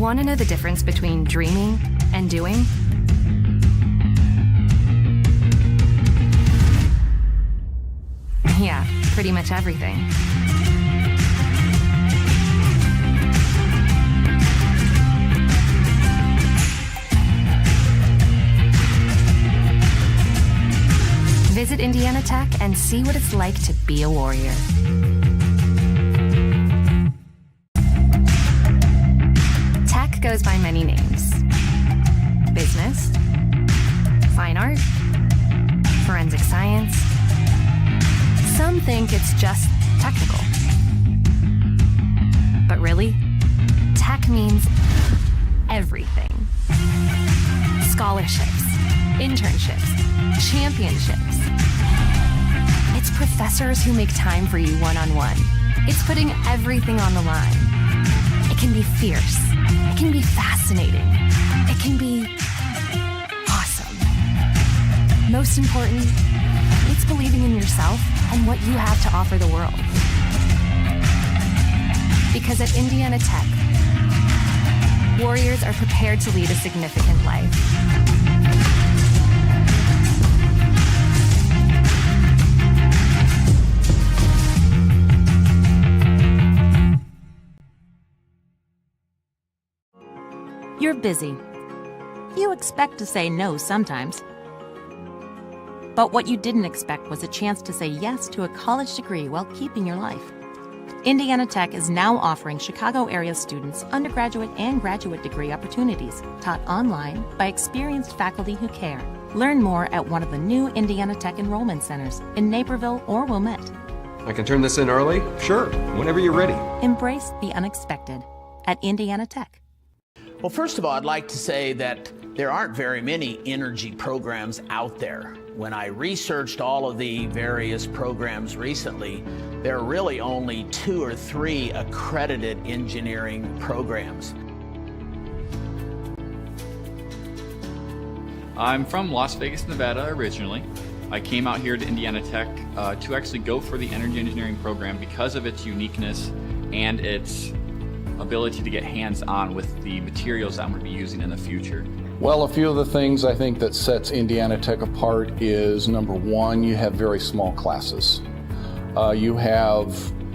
Want to know the difference between dreaming and doing? Yeah, pretty much everything. Visit Indiana Tech and see what it's like to be a warrior. Tech goes by many names. Business, fine art, forensic science. Some think it's just technical. But really, tech means everything. Scholarships, internships, championships. It's professors who make time for you one-on-one. It's putting everything on the line. It can be fierce. It can be fascinating. It can be awesome. Most important, it's believing in yourself and what you have to offer the world. Because at Indiana Tech, warriors are prepared to lead a significant life. You're busy. You expect to say no sometimes. But what you didn't expect was a chance to say yes to a college degree while keeping your life. Indiana Tech is now offering Chicago area students undergraduate and graduate degree opportunities taught online by experienced faculty who care. Learn more at one of the new Indiana Tech enrollment centers in Naperville or Wilmette. I can turn this in early? Sure, whenever you're ready. Embrace the unexpected at Indiana Tech. Well, first of all, I'd like to say that there aren't very many energy programs out there. When I researched all of the various programs recently, there are really only 2 or 3 accredited engineering programs. I'm from Las Vegas, Nevada originally. I came out here to Indiana Tech to actually go for the energy engineering program because of its uniqueness and its ability to get hands-on with the materials that I'm going to be using in the future. Well, a few of the things I think that sets Indiana Tech apart is, number one, you have very small classes. You have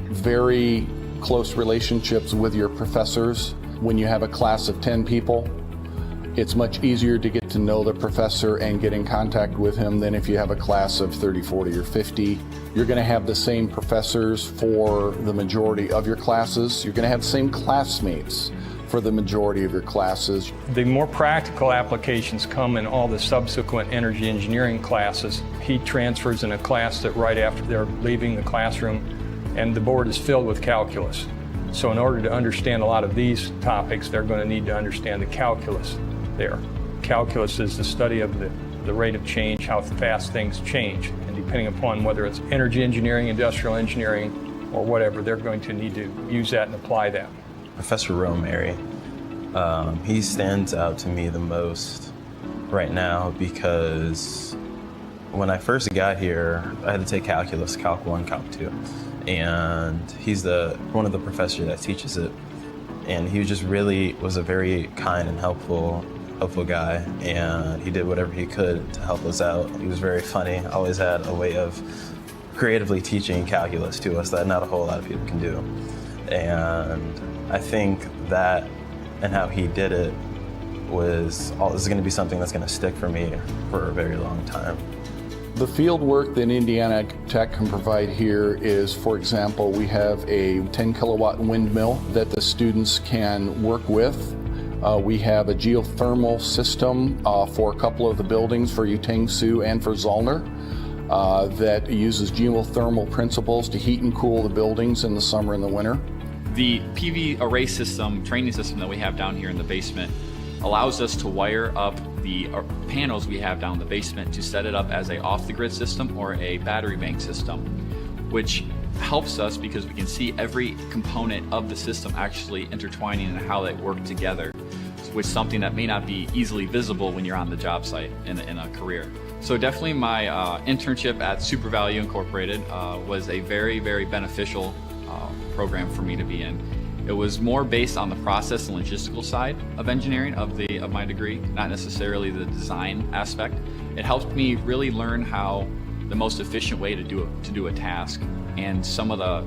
very close relationships with your professors. When you have a class of 10 people, it's much easier to get to know the professor and get in contact with him than if you have a class of 30, 40, or 50. You're going to have the same professors for the majority of your classes. You're going to have the same classmates for the majority of your classes. The more practical applications come in all the subsequent energy engineering classes. Heat transfers in a class that right after they're leaving the classroom, and the board is filled with calculus. So in order to understand a lot of these topics, they're going to need to understand the calculus there. Calculus is the study of the rate of change, how fast things change. And depending upon whether it's energy engineering, industrial engineering, or whatever, they're going to need to use that and apply that. Professor Romary, he stands out to me the most right now because when I first got here, I had to take calculus, Calc 1, Calc 2. And he's one of the professors that teaches it. And he just really was a very kind and helpful guy, and he did whatever he could to help us out. He was very funny, always had a way of creatively teaching calculus to us that not a whole lot of people can do. And I think that and how he did it is going to be something that's going to stick for me for a very long time. The field work that Indiana Tech can provide here is, for example, we have a 10 kilowatt windmill that the students can work with. We have a geothermal system for a couple of the buildings for Utang-Sioux and for Zollner that uses geothermal principles to heat and cool the buildings in the summer and the winter. The PV array system, training system that we have down here in the basement allows us to wire up the panels we have down in the basement to set it up as a off-the-grid system or a battery bank system, which helps us because we can see every component of the system actually intertwining and how they work together, which is something that may not be easily visible when you're on the job site in a career. So definitely my internship at Super Value Incorporated was a very, very beneficial program for me to be in. It was more based on the process and logistical side of engineering of my degree, not necessarily the design aspect. It helped me really learn how the most efficient way to do a task and some of the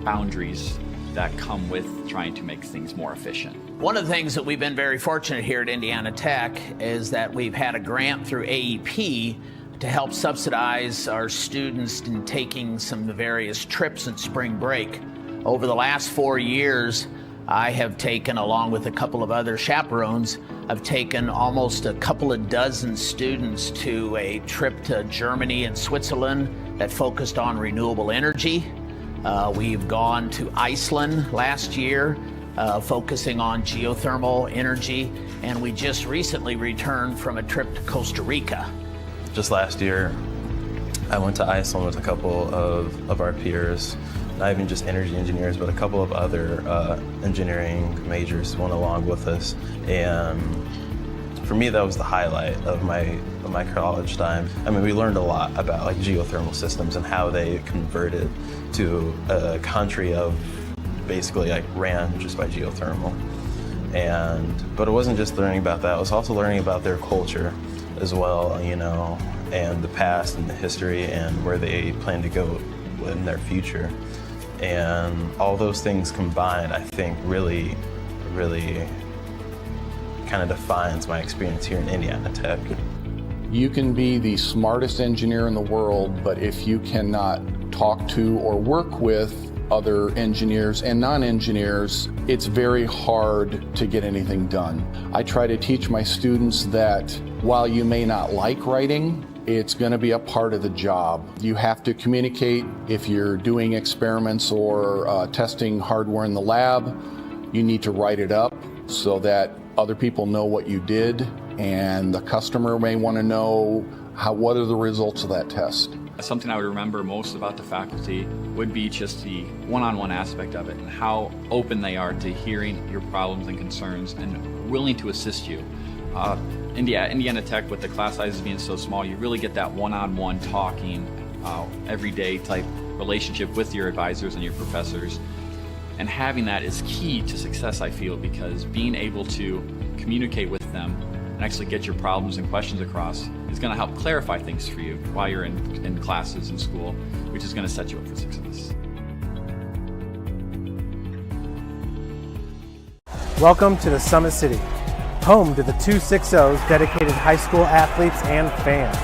boundaries that come with trying to make things more efficient. One of the things that we've been very fortunate here at Indiana Tech is that we've had a grant through AEP to help subsidize our students in taking some of the various trips in spring break. Over the last 4 years, I have taken, along with a couple of other chaperones, I've taken almost a couple of dozen students to a trip to Germany and Switzerland that focused on renewable energy. We've gone to Iceland last year, focusing on geothermal energy, and we just recently returned from a trip to Costa Rica. Just last year, I went to Iceland with a couple of our peers, not even just energy engineers, but a couple of other engineering majors went along with us. And for me, that was the highlight of my college time. I mean, we learned a lot about like geothermal systems and how they converted to a country of basically like ran just by geothermal. But it wasn't just learning about that, it was also learning about their culture as well, you know, and the past and the history and where they plan to go in their future. And all those things combined, I think really kind of defines my experience here in Indiana Tech. You can be the smartest engineer in the world, but if you cannot talk to or work with other engineers and non-engineers, it's very hard to get anything done. I try to teach my students that while you may not like writing, it's going to be a part of the job. You have to communicate. If you're doing experiments or testing hardware in the lab, you need to write it up so that other people know what you did, and the customer may want to know what are the results of that test. Something I would remember most about the faculty would be just the one-on-one aspect of it and how open they are to hearing your problems and concerns and willing to assist you. Indiana Tech, with the class sizes being so small, you really get that one-on-one talking, everyday type relationship with your advisors and your professors. And having that is key to success, I feel, because being able to communicate with them and actually get your problems and questions across is going to help clarify things for you while you're in classes in school, which is going to set you up for success. Welcome to the Summit City, home to the 260's dedicated high school athletes and fans.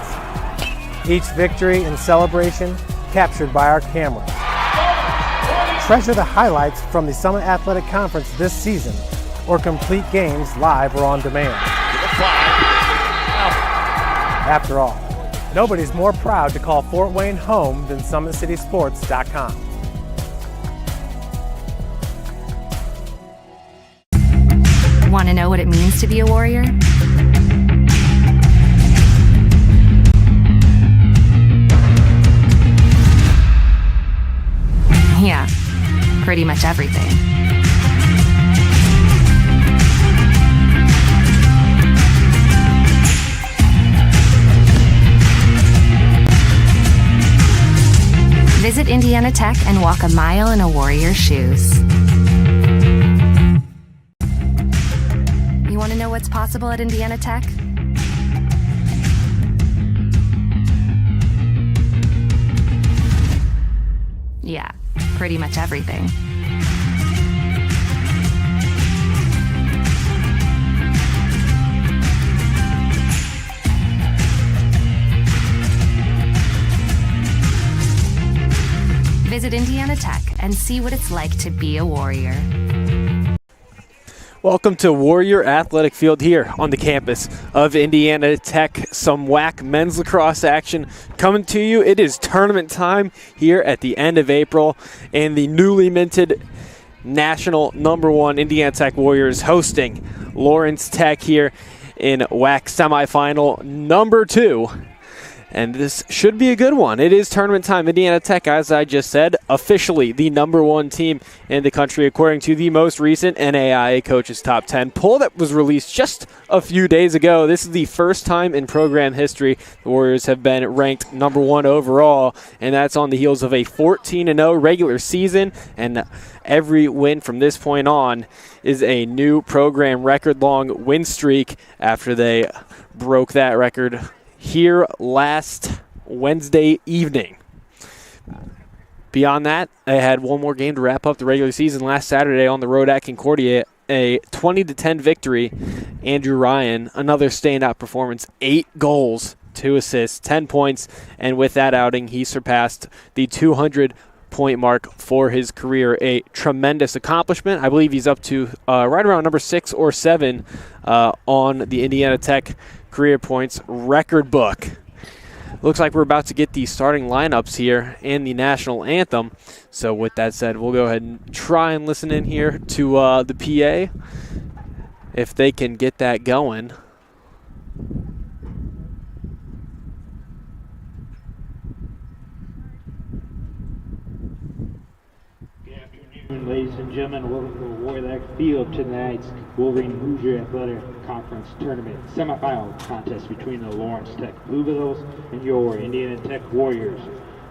Each victory and celebration captured by our cameras. Treasure the highlights from the Summit Athletic Conference this season, or complete games live or on demand. After all, nobody's more proud to call Fort Wayne home than SummitCitySports.com. Want to know what it means to be a warrior? Yeah, pretty much everything. Visit Indiana Tech and walk a mile in a warrior's shoes. You want to know what's possible at Indiana Tech? Yeah, pretty much everything. Visit Indiana Tech and see what it's like to be a warrior. Welcome to Warrior Athletic Field here on the campus of Indiana Tech. Some WAC men's lacrosse action coming to you. It is tournament time here at the end of April, and the newly minted national #1 Indiana Tech Warriors hosting Lawrence Tech here in WAC semifinal number 2. And this should be a good one. It is tournament time. Indiana Tech, as I just said, officially the #1 team in the country according to the most recent NAIA Coaches Top 10 poll that was released just a few days ago. This is the first time in program history the Warriors have been ranked #1 overall, and that's on the heels of a 14-0 regular season. And every win from this point on is a new program record-long win streak after they broke that record here last Wednesday evening. Beyond that, they had one more game to wrap up the regular season last Saturday on the road at Concordia, a 20-10 victory. Andrew Ryan, another standout performance, 8 goals, 2 assists, 10 points, and with that outing, he surpassed the 200-point mark for his career. A tremendous accomplishment. I believe he's up to right around number 6 or 7 on the Indiana Tech career points record book. Looks like we're about to get the starting lineups here and the national anthem. So with that said, we'll go ahead and try and listen in here to the PA if they can get that going. Ladies and gentlemen, welcome to Warlock Field, tonight's Wolverine Hoosier Athletic Conference Tournament semifinal contest between the Lawrence Tech Blue Devils and your Indiana Tech Warriors.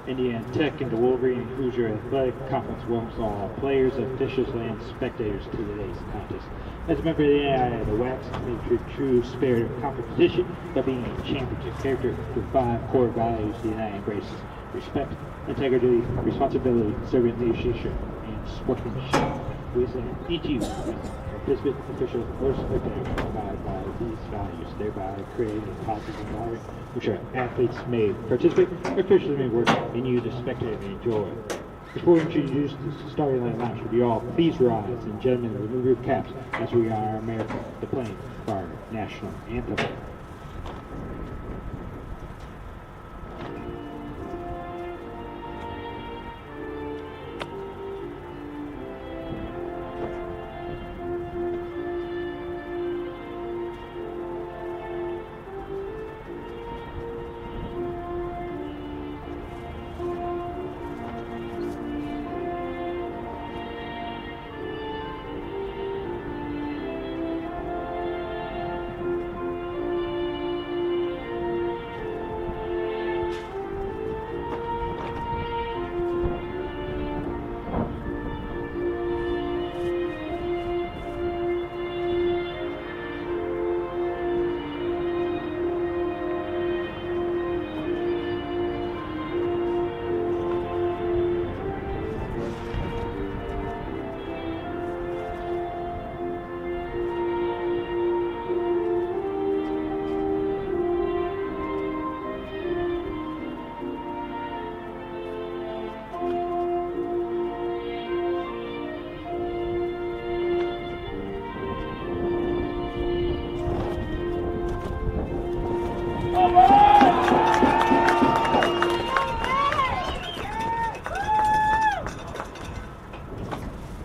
Indiana Tech and the Wolverine Hoosier Athletic Conference welcomes all players, officials, and spectators to today's contest. As a member of the NAIA, the WACs committed to true spirit of competition by being a championship character with 5 core values the NAIA embraces: respect, integrity, responsibility, servant leadership, sportsmanship. We say each of you, participant, official, or spectator, abide by these values, thereby creating a positive environment which our athletes may participate, officials may work, and you, the spectator, may enjoy. Before we introduce the starting lineup, should you all please rise, and gentlemen, remove your caps as we are America, the playing for our national anthem.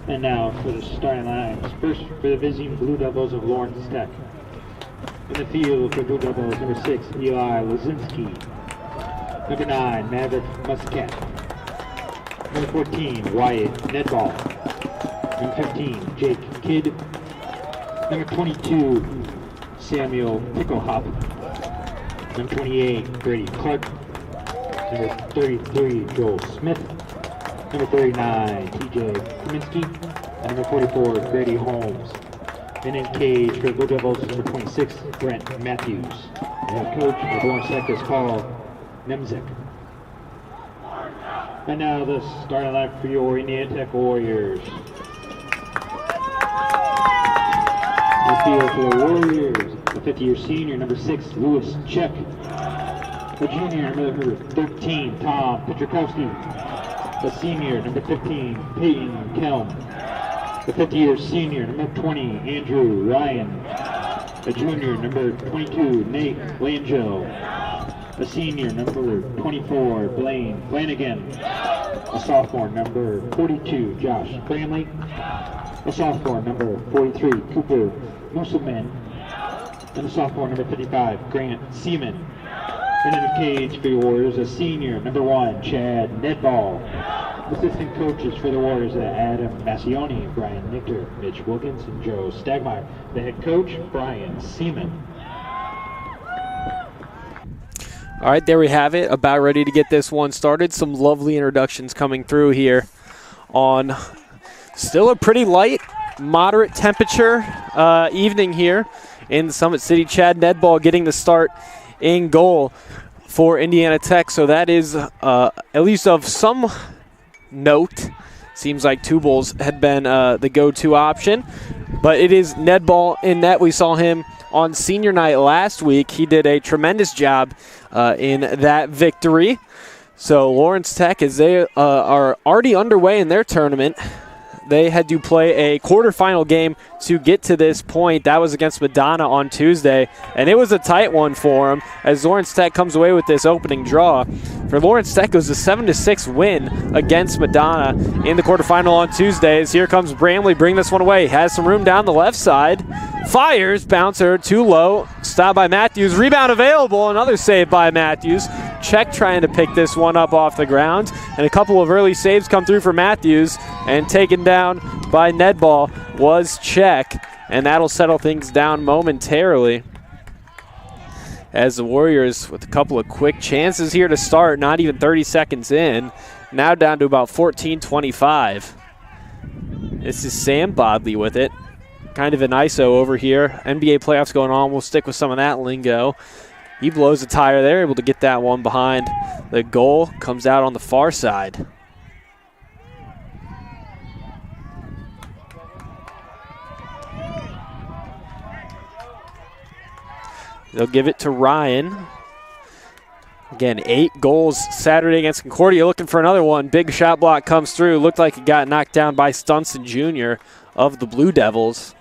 And now for the starting lines. First for the visiting Blue Devils of Lawrence Tech. In the field for Blue Devils, number 6, Eli Lazinski. Number 9, Maverick Muscat. Number 14, Wyatt Nedball. Number 15, Jake Kidd. Number 22, Samuel Picklehop. Number 28, Brady Clark. Number 33, Joel Smith. Number 39, TJ Kaminsky. And number 44, Grady Holmes. And in cage for the Blue Devils is number 26, Brent Matthews. And head coach of Lawrence Tech is Paul Nemzik. And now the starting lineup for your Indiana Tech Warriors. In the field for the Warriors, the 50-year senior, number 6, Lewis Check. The junior, number 13, Tom Petrikowski. The senior, number 15, Peyton Kelm. The 50-year senior, number 20, Andrew Ryan. The junior, number 22, Nate Langell. The senior, number 24, Blaine Flanagan. The sophomore, number 42, Josh Cranley. The sophomore, number 43, Cooper Musselman. And the sophomore, number 55, Grant Seaman. And in the cage for your Warriors, a senior, number 1, Chad Nedball. Assistant coaches for the Warriors are Adam Massioni, Brian Nichter, Mitch Wilkins, and Joe Stagmeyer. The head coach, Brian Seaman. All right, there we have it. About ready to get this one started. Some lovely introductions coming through here on still a pretty light, moderate temperature evening here in Summit City. Chad Nedball getting the start in goal for Indiana Tech. So that is at least of some note. Seems like Tubal's had been the go-to option, but it is Nedball in net. We saw him on senior night last week. He did a tremendous job in that victory. So Lawrence Tech, as they are already underway in their tournament, they had to play a quarterfinal game to get to this point. That was against Madonna on Tuesday, and it was a tight one for them as Lawrence Tech comes away with this opening draw. For Lawrence Tech, it was a 7-6 win against Madonna in the quarterfinal on Tuesday. As here comes Bramley, bring this one away. Has some room down the left side. Fires, bouncer too low. Stop by Matthews. Rebound available. Another save by Matthews. Czech trying to pick this one up off the ground. And a couple of early saves come through for Matthews. And taken down by Nedball was Czech. And that'll settle things down momentarily. As the Warriors, with a couple of quick chances here to start, not even 30 seconds in, now down to about 14-25. This is Sam Bodley with it. Kind of an ISO over here. NBA playoffs going on. We'll stick with some of that lingo. He blows a tire there, able to get that one behind the goal. Comes out on the far side. They'll give it to Ryan. Again, 8 goals Saturday against Concordia. Looking for another one. Big shot block comes through. Looked like it got knocked down by Stunson Jr. of the Blue Devils.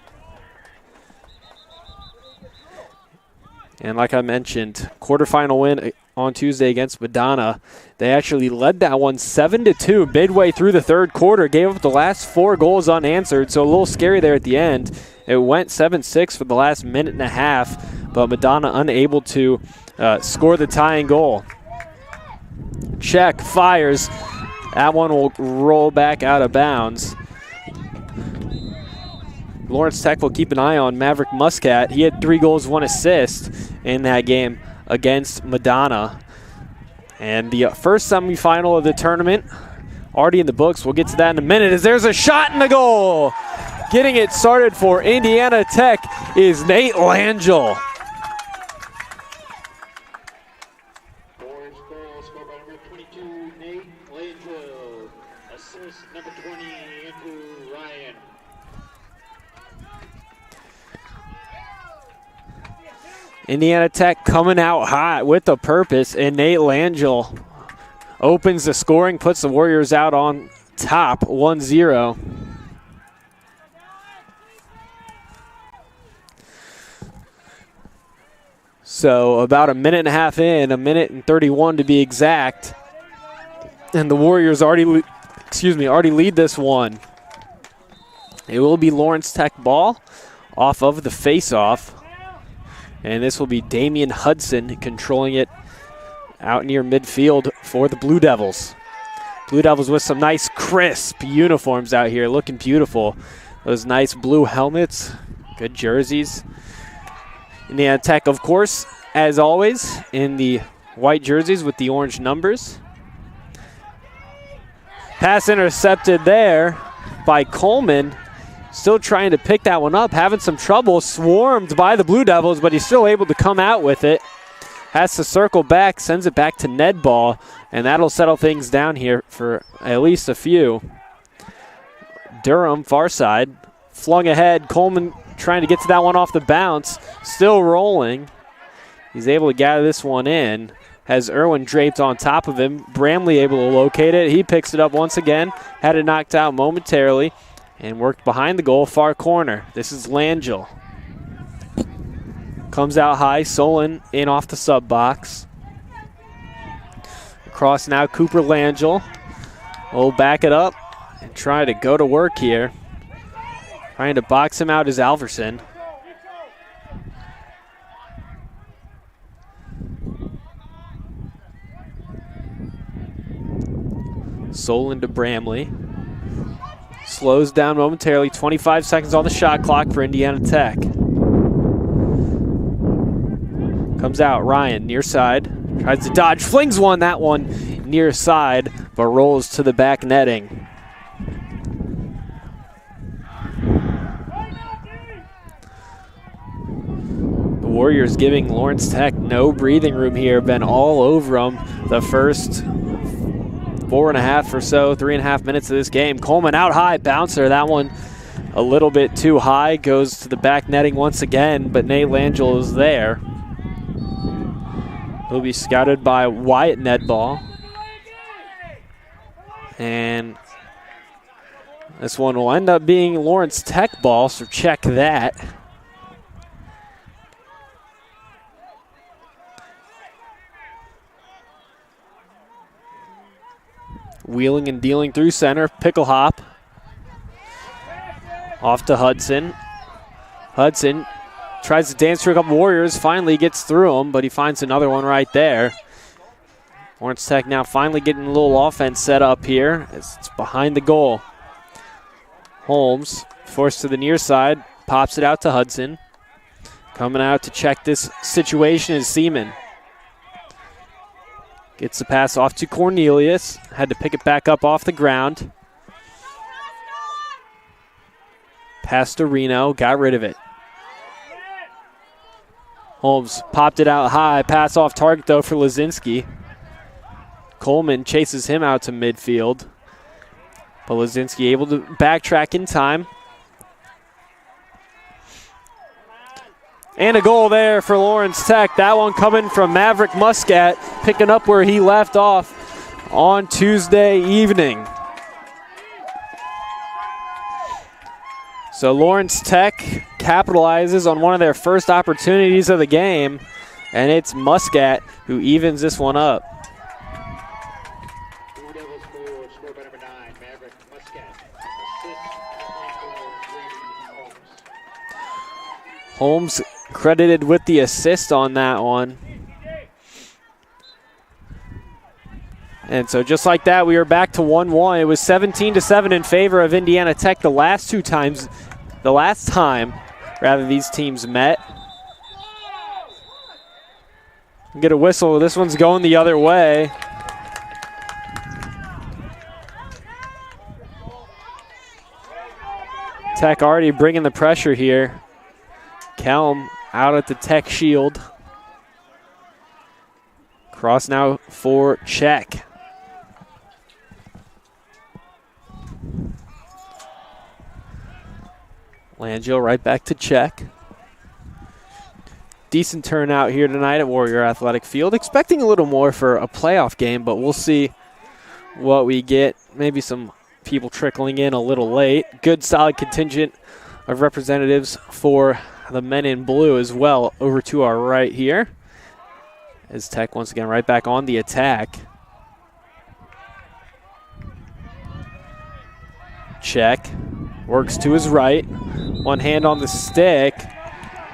And like I mentioned, quarterfinal win on Tuesday against Madonna. They actually led that one 7-2 midway through the third quarter. Gave up the last 4 goals unanswered, so a little scary there at the end. It went 7-6 for the last minute and a half, but Madonna unable to score the tying goal. Check, fires. That one will roll back out of bounds. Lawrence Tech will keep an eye on Maverick Muscat. He had 3 goals, 1 assist in that game against Madonna. And the first semifinal of the tournament already in the books. We'll get to that in a minute as there's a shot in the goal. Getting it started for Indiana Tech is Nate Langell. Orange goal scored by number 22, Nate Langell. Assist number 20, Andrew Ryan. Indiana Tech coming out hot with a purpose, and Nate Langell opens the scoring, puts the Warriors out on top 1-0. So about a minute and a half in, a minute and 31 to be exact, and the Warriors already lead this one. It will be Lawrence Tech ball off of the face-off. And this will be Damian Hudson controlling it out near midfield for the Blue Devils. Blue Devils with some nice crisp uniforms out here, looking beautiful. Those nice blue helmets, good jerseys. Indiana Tech, of course, as always, in the white jerseys with the orange numbers. Pass intercepted there by Coleman. Still trying to pick that one up, having some trouble, swarmed by the Blue Devils, but he's still able to come out with it. Has to circle back, sends it back to Nedball, and that'll settle things down here for at least a few. Durham, far side, flung ahead. Coleman trying to get to that one off the bounce, still rolling. He's able to gather this one in. Has Irwin draped on top of him. Bramley able to locate it. He picks it up once again, had it knocked out momentarily, and worked behind the goal, far corner. This is Langell. Comes out high, Solon in off the sub box. Across now, Cooper Langell. Will back it up and try to go to work here. Trying to box him out is Alverson. Solon to Bramley. Slows down momentarily. 25 seconds on the shot clock for Indiana Tech. Comes out, Ryan, near side. Tries to dodge, flings one, that one near side, but rolls to the back netting. The Warriors giving Lawrence Tech no breathing room here. Been all over them the first 4.5 or so, 3.5 minutes of this game. Coleman out high, bouncer. That one a little bit too high. Goes to the back netting once again, but Nate Langell is there. He'll be scouted by Wyatt Nedball. And this one will end up being Lawrence Tech ball, so check that. Wheeling and dealing through center. Pickle hop. Off to Hudson. Hudson tries to dance through a couple Warriors. Finally gets through him, but he finds another one right there. Lawrence Tech now finally getting a little offense set up here. It's behind the goal. Holmes forced to the near side. Pops it out to Hudson. Coming out to check this situation is Seaman. Gets the pass off to Cornelius. Had to pick it back up off the ground. Pass to Reno. Got rid of it. Holmes popped it out high. Pass off target, though, for Lazinski. Coleman chases him out to midfield. But Lazinski able to backtrack in time. And a goal there for Lawrence Tech. That one coming from Maverick Muscat, picking up where he left off on Tuesday evening. So Lawrence Tech capitalizes on one of their first opportunities of the game, and it's Muscat who evens this one up. Holmes credited with the assist on that one. And so just like that, we are back to 1-1. It was 17-7 in favor of Indiana Tech the last time these teams met. Get a whistle. This one's going the other way. Tech already bringing the pressure here. Kelm out at the Tech shield. Cross now for check. Langell right back to check. Decent turnout here tonight at Warrior Athletic Field. Expecting a little more for a playoff game, but we'll see what we get. Maybe some people trickling in a little late. Good solid contingent of representatives for the men in blue as well over to our right here. As Tech once again right back on the attack. Check. Works to his right. One hand on the stick.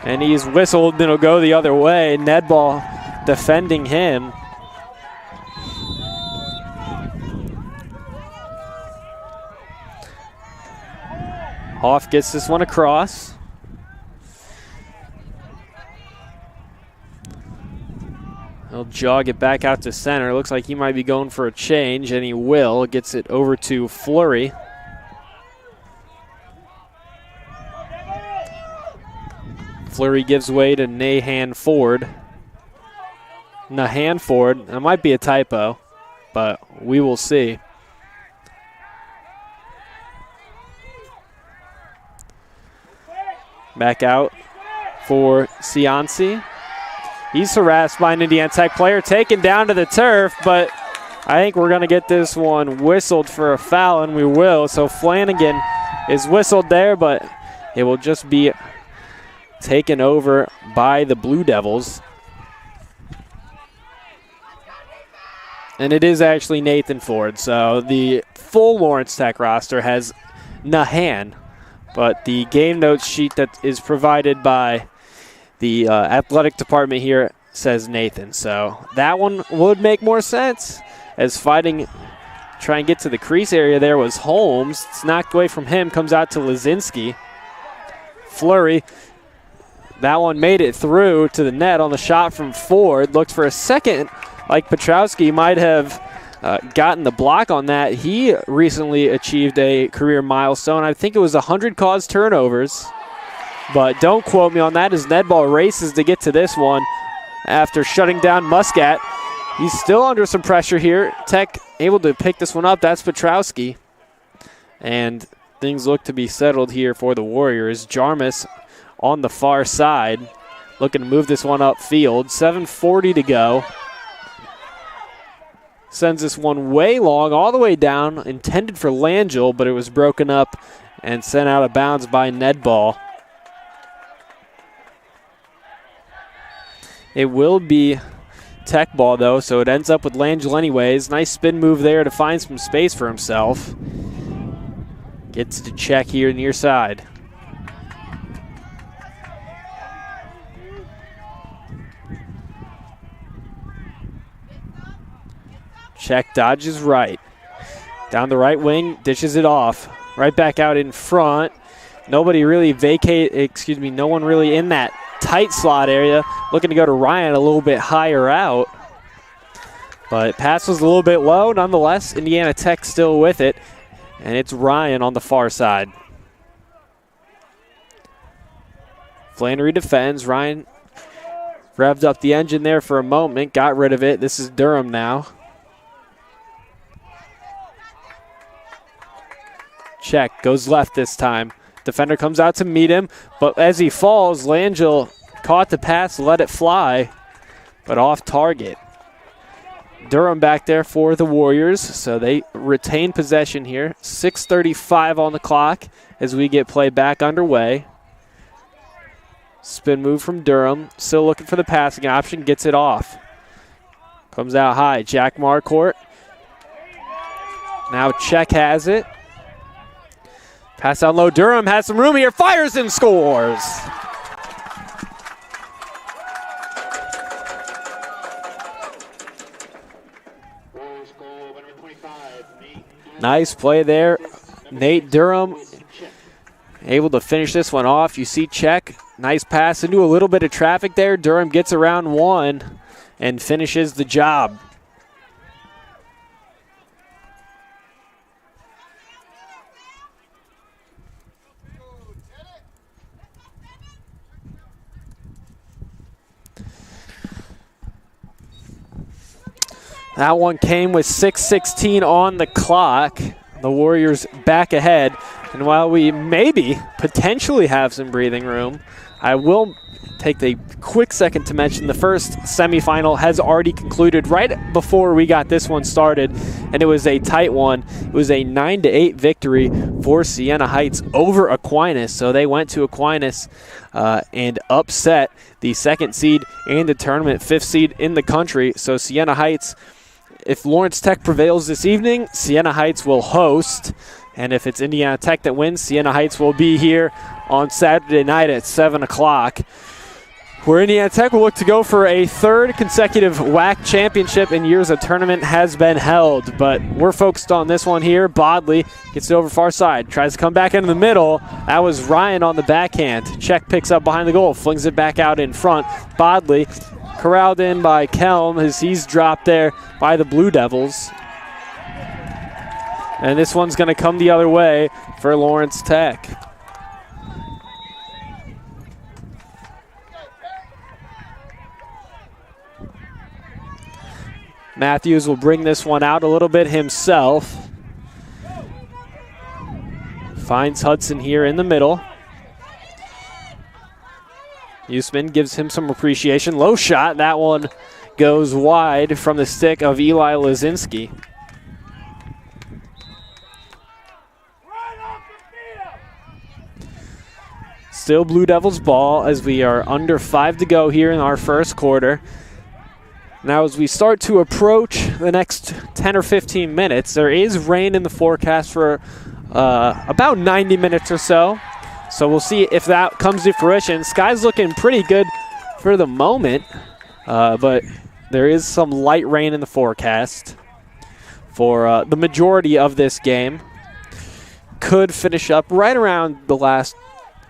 And he's whistled, then it'll go the other way. Nedball defending him. Hoff gets this one across. He'll jog it back out to center. Looks like he might be going for a change, and he will. Gets it over to Fleury. Fleury gives way to Nahan Ford. Nahan Ford. That might be a typo, but we will see. Back out for Cianci. He's harassed by an Indiana Tech player, taken down to the turf, but I think we're going to get this one whistled for a foul, and we will. So Flanagan is whistled there, but it will just be taken over by the Blue Devils. And it is actually Nathan Ford. So the full Lawrence Tech roster has Nahan, but the game notes sheet that is provided by the athletic department here says Nathan. So that one would make more sense, as fighting try and get to the crease area there was Holmes. It's knocked away from him, comes out to Lazinski. Flurry. That one made it through to the net on the shot from Ford. Looked for a second like Petrowski might have gotten the block on that. He recently achieved a career milestone. I think it was 100 caused turnovers. But don't quote me on that as Nedball races to get to this one after shutting down Muscat. He's still under some pressure here. Tech able to pick this one up. That's Petrowski. And things look to be settled here for the Warriors. Jarmus on the far side, looking to move this one upfield. 7:40 to go. Sends this one way long, all the way down, intended for Langell, but it was broken up and sent out of bounds by Nedball. It will be Tech ball, though, so it ends up with Langell anyways. Nice spin move there to find some space for himself. Gets to check here near side. Check dodges right. Down the right wing, dishes it off. Right back out in front. No one really in that tight slot area. Looking to go to Ryan a little bit higher out. But pass was a little bit low. Nonetheless, Indiana Tech still with it. And it's Ryan on the far side. Flannery defends. Ryan revved up the engine there for a moment. Got rid of it. This is Durham now. Check, goes left this time. Defender comes out to meet him, but as he falls, Langell caught the pass, let it fly, but off target. Durham back there for the Warriors, so they retain possession here. 6:35 on the clock as we get play back underway. Spin move from Durham, still looking for the passing option, gets it off. Comes out high, Jack Marcourt. Now Check has it. Pass down low, Durham has some room here, fires and scores. Nice play there. Nate Durham able to finish this one off. You see Check, nice pass into a little bit of traffic there. Durham gets around one and finishes the job. That one came with 6:16 on the clock. The Warriors back ahead. And while we potentially have some breathing room, I will take a quick second to mention the first semifinal has already concluded right before we got this one started, and it was a tight one. It was a 9-8 victory for Siena Heights over Aquinas. So they went to Aquinas and upset the second seed in the tournament, fifth seed in the country. So Siena Heights, if Lawrence Tech prevails this evening, Siena Heights will host. And if it's Indiana Tech that wins, Siena Heights will be here on Saturday night at 7 o'clock. Where Indiana Tech will look to go for a third consecutive WAC championship in years a tournament has been held. But we're focused on this one here. Bodley gets it over far side, tries to come back into the middle. That was Ryan on the backhand. Check picks up behind the goal, flings it back out in front. Bodley corralled in by Kelm as he's dropped there by the Blue Devils. And this one's going to come the other way for Lawrence Tech. Matthews will bring this one out a little bit himself. Finds Hudson here in the middle. Usman gives him some appreciation. Low shot. That one goes wide from the stick of Eli Lazinski. Still Blue Devils ball as we are under 5 to go here in our first quarter. Now as we start to approach the next 10 or 15 minutes, there is rain in the forecast for about 90 minutes or so. So we'll see if that comes to fruition. Sky's looking pretty good for the moment, but there is some light rain in the forecast. for the majority of this game. Could finish up right around the last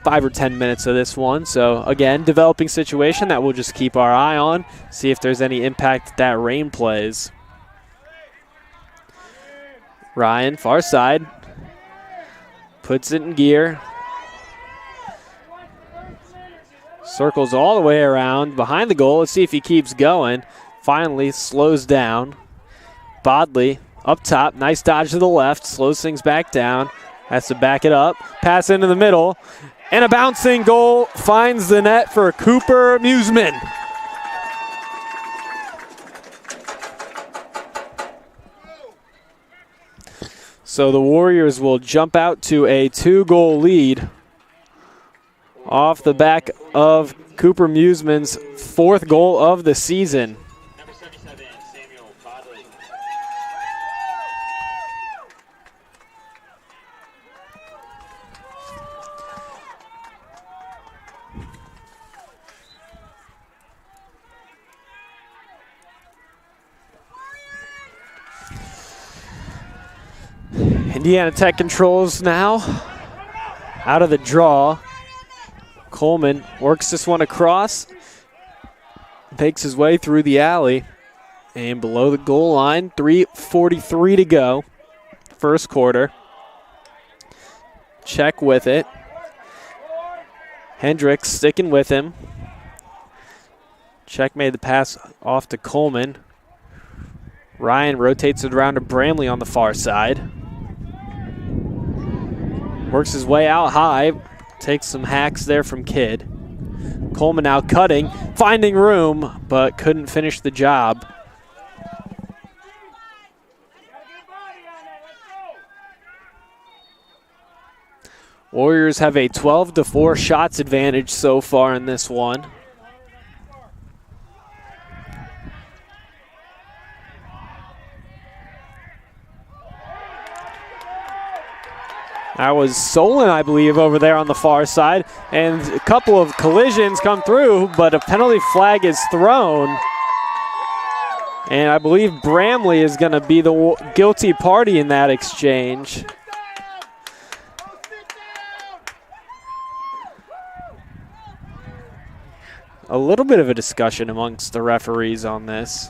5 or 10 minutes of this one. So again, developing situation that we'll just keep our eye on, see if there's any impact that rain plays. Ryan, far side, puts it in gear. Circles all the way around behind the goal. Let's see if he keeps going. Finally slows down. Bodley up top, nice dodge to the left, slows things back down. Has to back it up, pass into the middle, and a bouncing goal finds the net for Cooper Museman. So the Warriors will jump out to a 2-goal lead off the back of Cooper Museman's 4th goal of the season. Indiana Tech controls now. Out of the draw. Coleman works this one across. Makes his way through the alley. And below the goal line, 3:43 to go. First quarter. Check with it. Hendricks sticking with him. Check made the pass off to Coleman. Ryan rotates it around to Bramley on the far side. Works his way out high. Takes some hacks there from Kidd. Coleman now cutting, finding room, but couldn't finish the job. Warriors have a 12-4 shots advantage so far in this one. That was Solon, I believe, over there on the far side. And a couple of collisions come through, but a penalty flag is thrown. And I believe Bramley is going to be the guilty party in that exchange. A little bit of a discussion amongst the referees on this.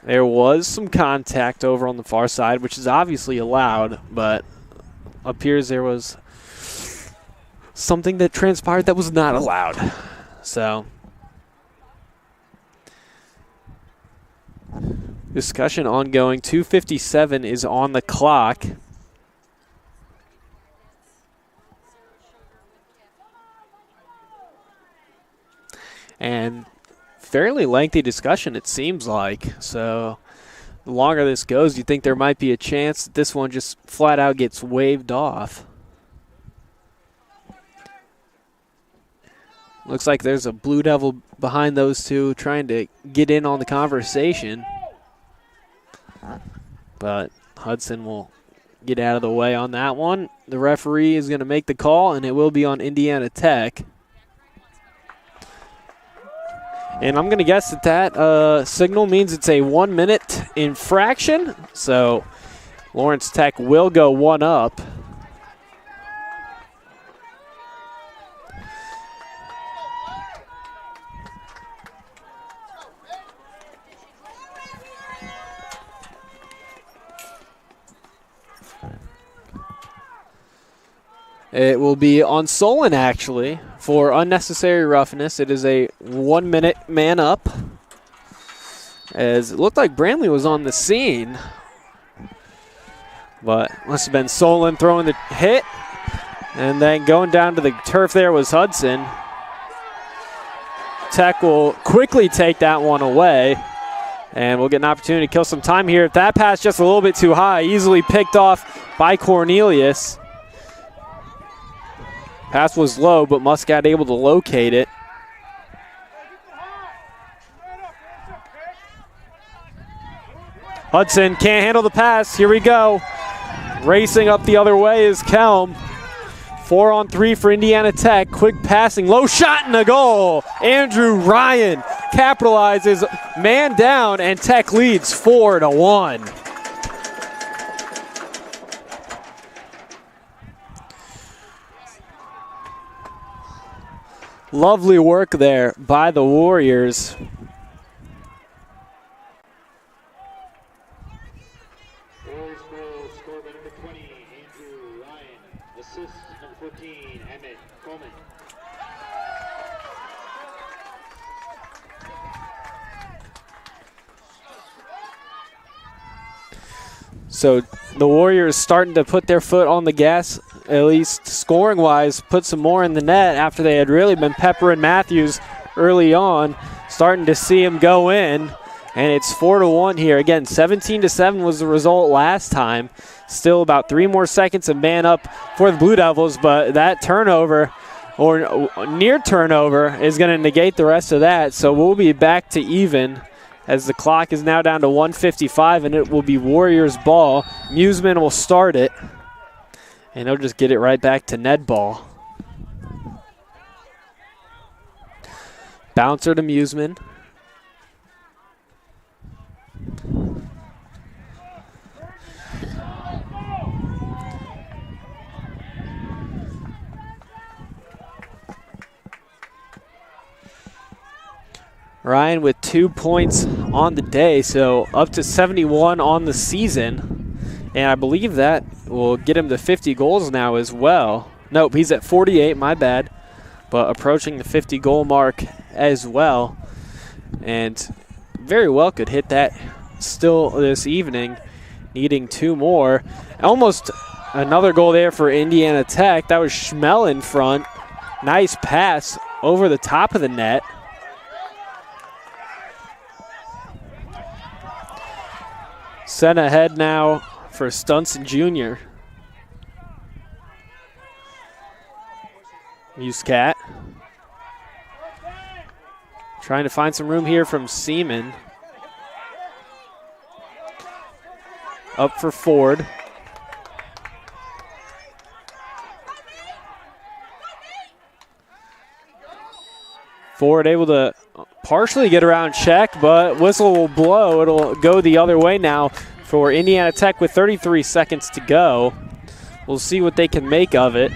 There was some contact over on the far side, which is obviously allowed, but appears there was something that transpired that was not allowed. So, discussion ongoing. 2:57 is on the clock. And fairly lengthy discussion, it seems like. So the longer this goes, you think there might be a chance that this one just flat out gets waved off. Looks like there's a Blue Devil behind those two trying to get in on the conversation. But Hudson will get out of the way on that one. The referee is going to make the call, and it will be on Indiana Tech. And I'm going to guess that signal means it's a 1-minute infraction. So Lawrence Tech will go one up. It will be on Solon, actually, for unnecessary roughness. It is a 1-minute man up, as it looked like Bramley was on the scene. But must have been Solon throwing the hit, and then going down to the turf there was Hudson. Tech will quickly take that one away, and we'll get an opportunity to kill some time here. If that pass just a little bit too high, easily picked off by Cornelius. Pass was low, but Muscat able to locate it. Hudson can't handle the pass. Here we go. Racing up the other way is Kelm. 4-on-3 for Indiana Tech. Quick passing, low shot and a goal. Andrew Ryan capitalizes, man down, and Tech leads 4-1. Lovely work there by the Warriors. Warriors goal scored by number 20, Andrew Ryan. Assist number 14, Emmett Coleman. So the Warriors starting to put their foot on the gas, at least scoring-wise, put some more in the net after they had really been peppering Matthews early on. Starting to see him go in, and it's 4-1 here. Again, 17-7 was the result last time. Still about 3 more seconds of man up for the Blue Devils, but that turnover or near turnover is going to negate the rest of that. So we'll be back to even as the clock is now down to 1:55, and it will be Warriors ball. Museman will start it, and he'll just get it right back to Ned ball. Bouncer to Museman. Ryan with 2 points on the day, so up to 71 on the season. And I believe that will get him to 50 goals now as well. Nope, he's at 48, my bad. But approaching the 50 goal mark as well. And very well could hit that still this evening, needing 2 more. Almost another goal there for Indiana Tech. That was Schmel in front. Nice pass over the top of the net. Sent ahead now for Stunson Jr. Muscat. Trying to find some room here from Seaman. Up for Ford. Ford able to partially get around check, but whistle will blow. It'll go the other way now for Indiana Tech with 33 seconds to go. We'll see what they can make of it.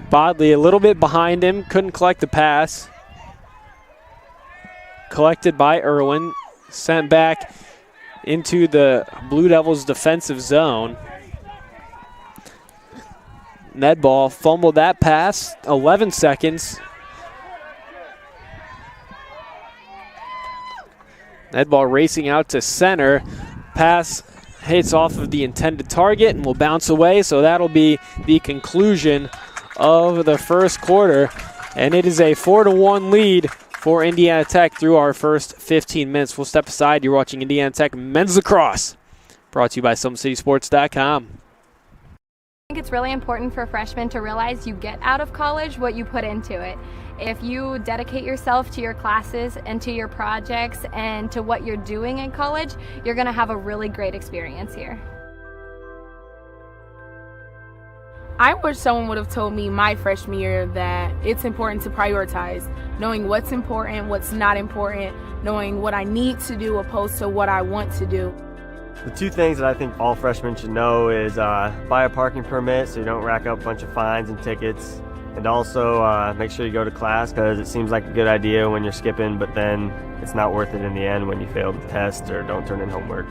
Bodley a little bit behind him, couldn't collect the pass. Collected by Irwin, sent back into the Blue Devils defensive zone. Ned ball fumbled that pass, 11 seconds. Ned ball racing out to center. Pass hits off of the intended target and will bounce away, so that'll be the conclusion of the first quarter. And it is a 4-1 lead for Indiana Tech through our first 15 minutes. We'll step aside. You're watching Indiana Tech Men's Lacrosse, brought to you by SumCitySports.com. I think it's really important for freshmen to realize you get out of college what you put into it. If you dedicate yourself to your classes and to your projects and to what you're doing in college, you're going to have a really great experience here. I wish someone would have told me my freshman year that it's important to prioritize, knowing what's important, what's not important, knowing what I need to do opposed to what I want to do. The 2 things that I think all freshmen should know is buy a parking permit so you don't rack up a bunch of fines and tickets. And also make sure you go to class, because it seems like a good idea when you're skipping, but then it's not worth it in the end when you fail the test or don't turn in homework.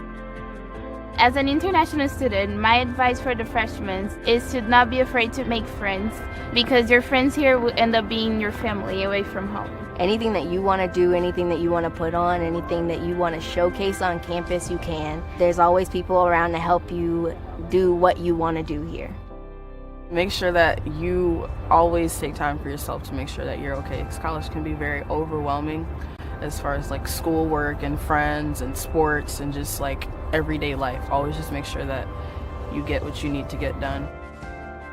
As an international student, my advice for the freshmen is to not be afraid to make friends, because your friends here will end up being your family away from home. Anything that you want to do, anything that you want to put on, anything that you want to showcase on campus, you can. There's always people around to help you do what you want to do here. Make sure that you always take time for yourself to make sure that you're okay, because college can be very overwhelming as far as like schoolwork and friends and sports and just like everyday life. Always just make sure that you get what you need to get done.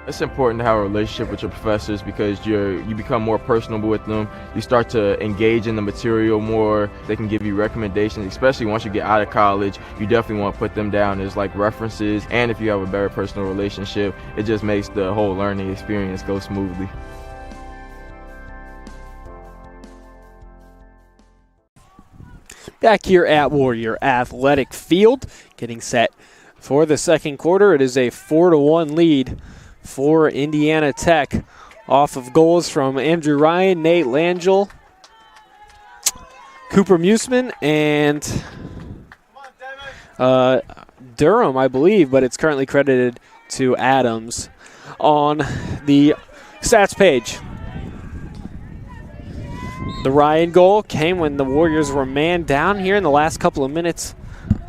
It's important to have a relationship with your professors, because you become more personable with them. You start to engage in the material more. They can give you recommendations, especially once you get out of college. You definitely want to put them down as like references, and if you have a better personal relationship, it just makes the whole learning experience go smoothly. Back here at Warrior Athletic Field, getting set for the second quarter. It is a 4-1 lead for Indiana Tech off of goals from Andrew Ryan, Nate Langell, Cooper Museman, and Durham, I believe, but it's currently credited to Adams on the stats page. The Ryan goal came when the Warriors were man down here in the last couple of minutes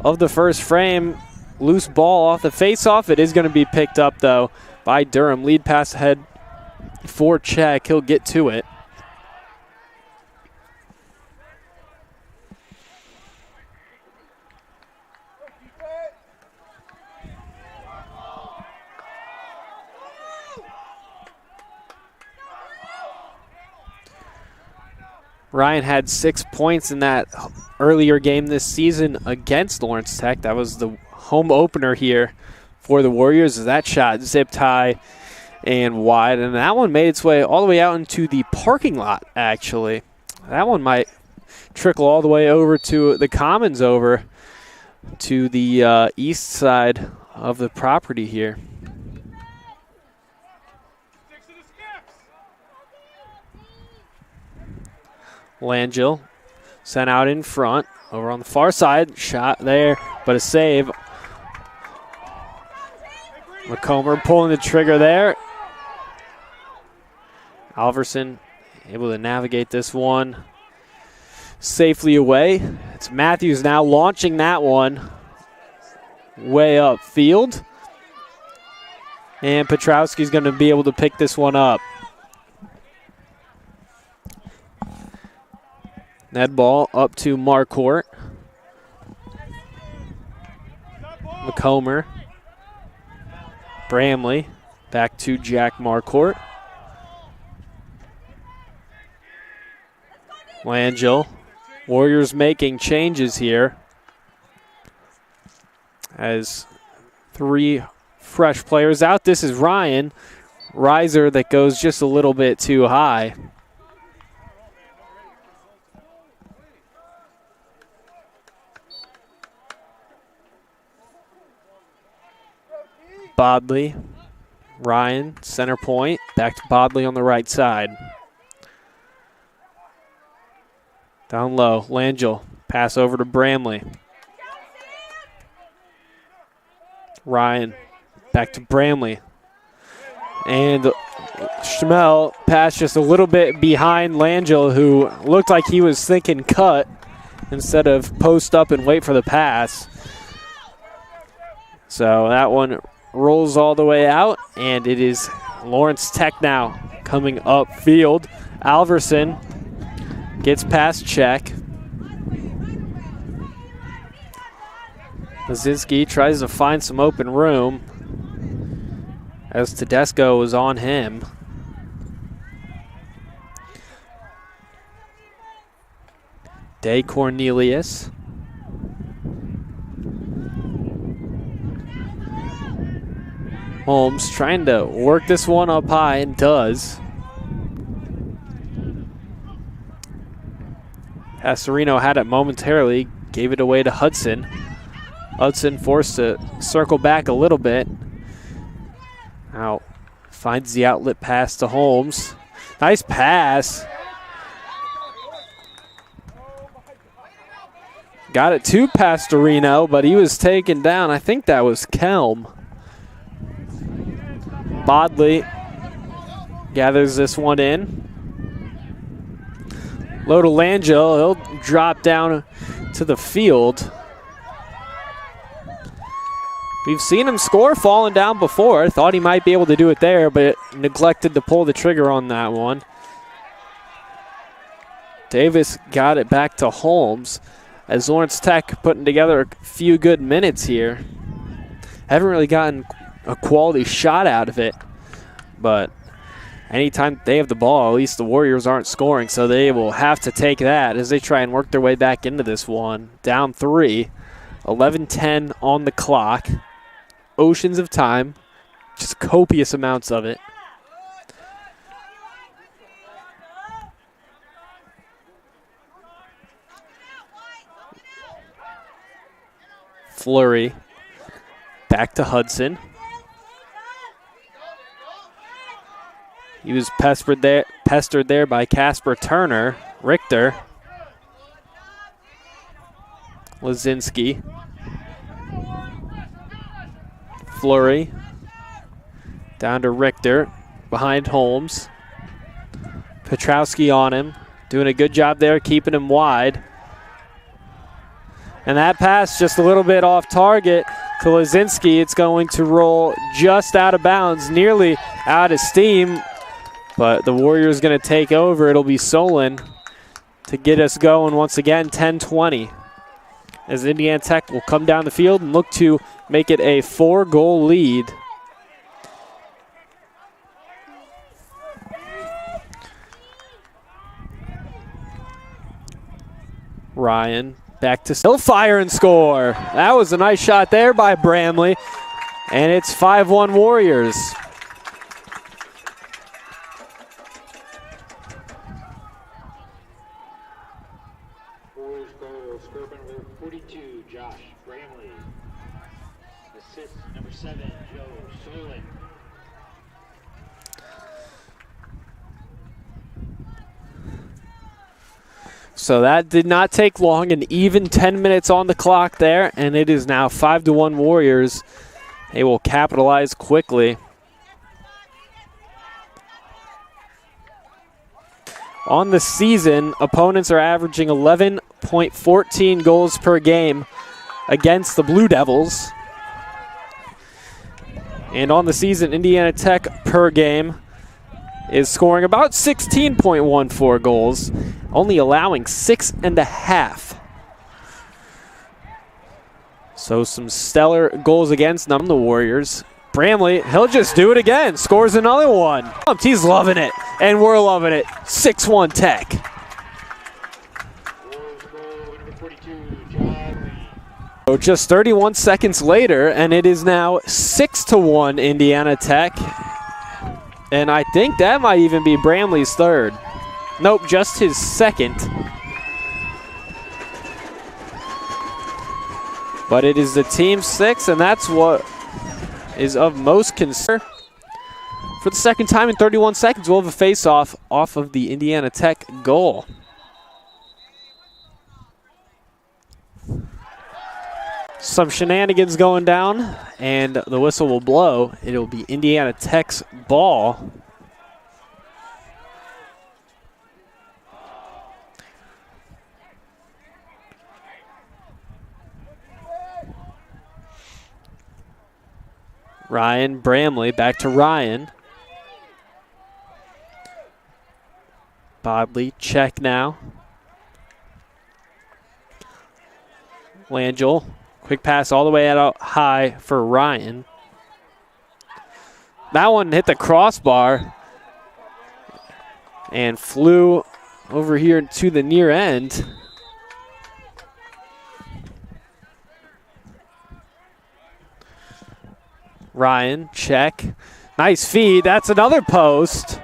of the first frame. Loose ball off the face-off. It is going to be picked up, though, by Durham. Lead pass ahead for Czech. He'll get to it. Ryan had 6 points in that earlier game this season against Lawrence Tech. That was the home opener here for the Warriors. That shot zipped high and wide, and that one made its way all the way out into the parking lot, actually. That one might trickle all the way over to the Commons, over to the east side of the property here. Langell sent out in front, over on the far side. Shot there, but a save. McComber pulling the trigger there. Alverson able to navigate this one safely away. It's Matthews now launching that one way upfield. And Petrowski's going to be able to pick this one up. That ball up to Marquardt. McComber. Bramley. Back to Jack Marquardt. Langell. Warriors making changes here as 3 fresh players out. This is Ryan. Riser that goes just a little bit too high. Bodley, Ryan, center point, back to Bodley on the right side. Down low, Langell, pass over to Bramley. Ryan, back to Bramley. And Schmel passed just a little bit behind Langell, who looked like he was thinking cut instead of post up and wait for the pass. So that one rolls all the way out, and it is Lawrence Tech now coming upfield. Alverson gets past Czech. Lazinski tries to find some open room as Tedesco was on him. Day Cornelius. Holmes trying to work this one up high and does. Pastorino had it momentarily, gave it away to Hudson. Hudson forced to circle back a little bit. Now finds the outlet pass to Holmes. Nice pass. Got it to Pastorino, but he was taken down. I think that was Kelm. Bodley gathers this one in. Low to Langell. He'll drop down to the field. We've seen him score falling down before. Thought he might be able to do it there, but neglected to pull the trigger on that one. Davis got it back to Holmes as Lawrence Tech putting together a few good minutes here. Haven't really gotten a quality shot out of it, but anytime they have the ball, at least the Warriors aren't scoring, so they will have to take that as they try and work their way back into this one. Down 3, 11-10 on the clock. Oceans of time, just copious amounts of it. Fleury. Back to Hudson. He was pestered there by Casper Turner. Richter. Lazinski. Fleury. Down to Richter. Behind Holmes. Petrowski on him. Doing a good job there, keeping him wide. And that pass just a little bit off target to Lazinski. It's going to roll just out of bounds, nearly out of steam. But the Warriors going to take over. It'll be Solon to get us going once again, 10-20. As Indiana Tech will come down the field and look to make it a 4-goal lead. Ryan back to still fire and score. That was a nice shot there by Bramley. And it's 5-1 Warriors. Warriors goal, score number 42, Josh Bramley. Assist number 7, Joe Solon. So that did not take long, an even 10 minutes on the clock there, and it is now 5-1 Warriors. They will capitalize quickly. On the season, opponents are averaging 11.14 goals per game against the Blue Devils. And on the season, Indiana Tech per game is scoring about 16.14 goals, only allowing 6.5. So some stellar goals against them, the Warriors. Bramley, he'll just do it again, scores another one. He's loving it, and we're loving it. 6-1 Tech. So just 31 seconds later, and it is now 6-1 Indiana Tech. And I think that might even be Bramley's third. Nope, just his second. But it is the team 6, and that's what is of most concern. For the second time in 31 seconds, we'll have a face-off off of the Indiana Tech goal. Some shenanigans going down, and the whistle will blow. It'll be Indiana Tech's ball. Ryan Bramley, back to Ryan. Bodley, check now. Langell, quick pass all the way out high for Ryan. That one hit the crossbar and flew over here to the near end. Ryan, check. Nice feed. That's another post.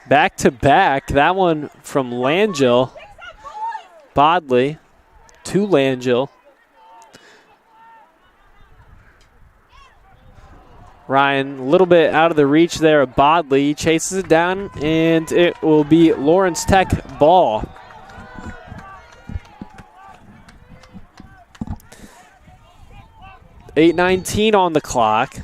Back to back. That one from Langell. Bodley to Langell. Ryan, a little bit out of the reach there of Bodley. He chases it down, and it will be Lawrence Tech ball. .8:19 on the clock.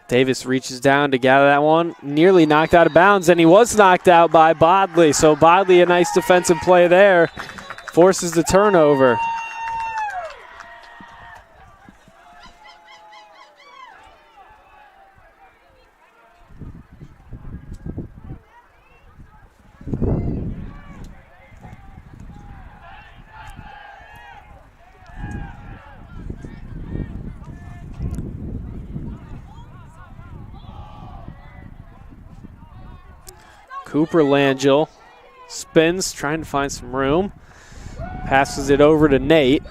Davis reaches down to gather that one. Nearly knocked out of bounds, and he was knocked out by Bodley. So Bodley, a nice defensive play there, forces the turnover. Cooper Langell spins, trying to find some room. Passes it over to Nate.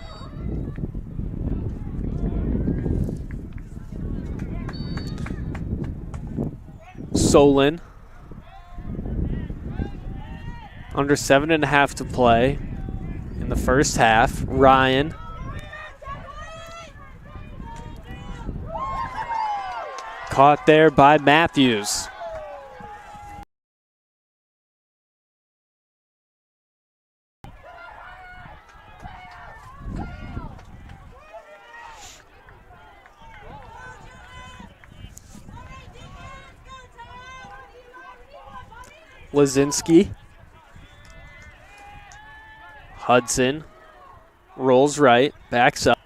Solon. Under 7.5 to play in the first half. Ryan. Caught there by Matthews. Lazinski. Hudson rolls right, backs up.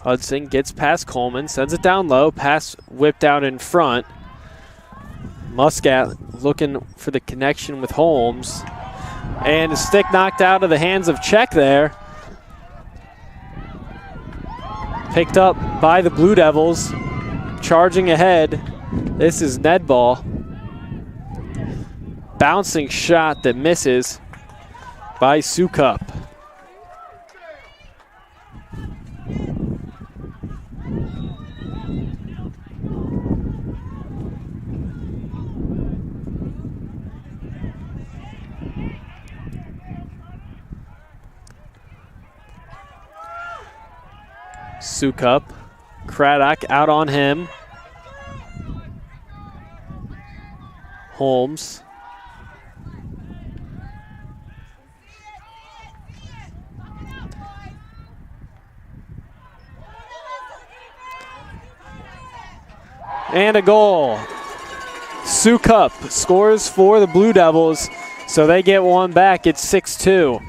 Hudson gets past Coleman, sends it down low, pass whipped out in front. Muscat looking for the connection with Holmes. And a stick knocked out of the hands of Czech there. Picked up by the Blue Devils, charging ahead. This is Ned ball. Bouncing shot that misses by Sukup. Sukup. Craddock out on him. Holmes. And a goal. Sukup scores for the Blue Devils, so they get one back. It's 6-2.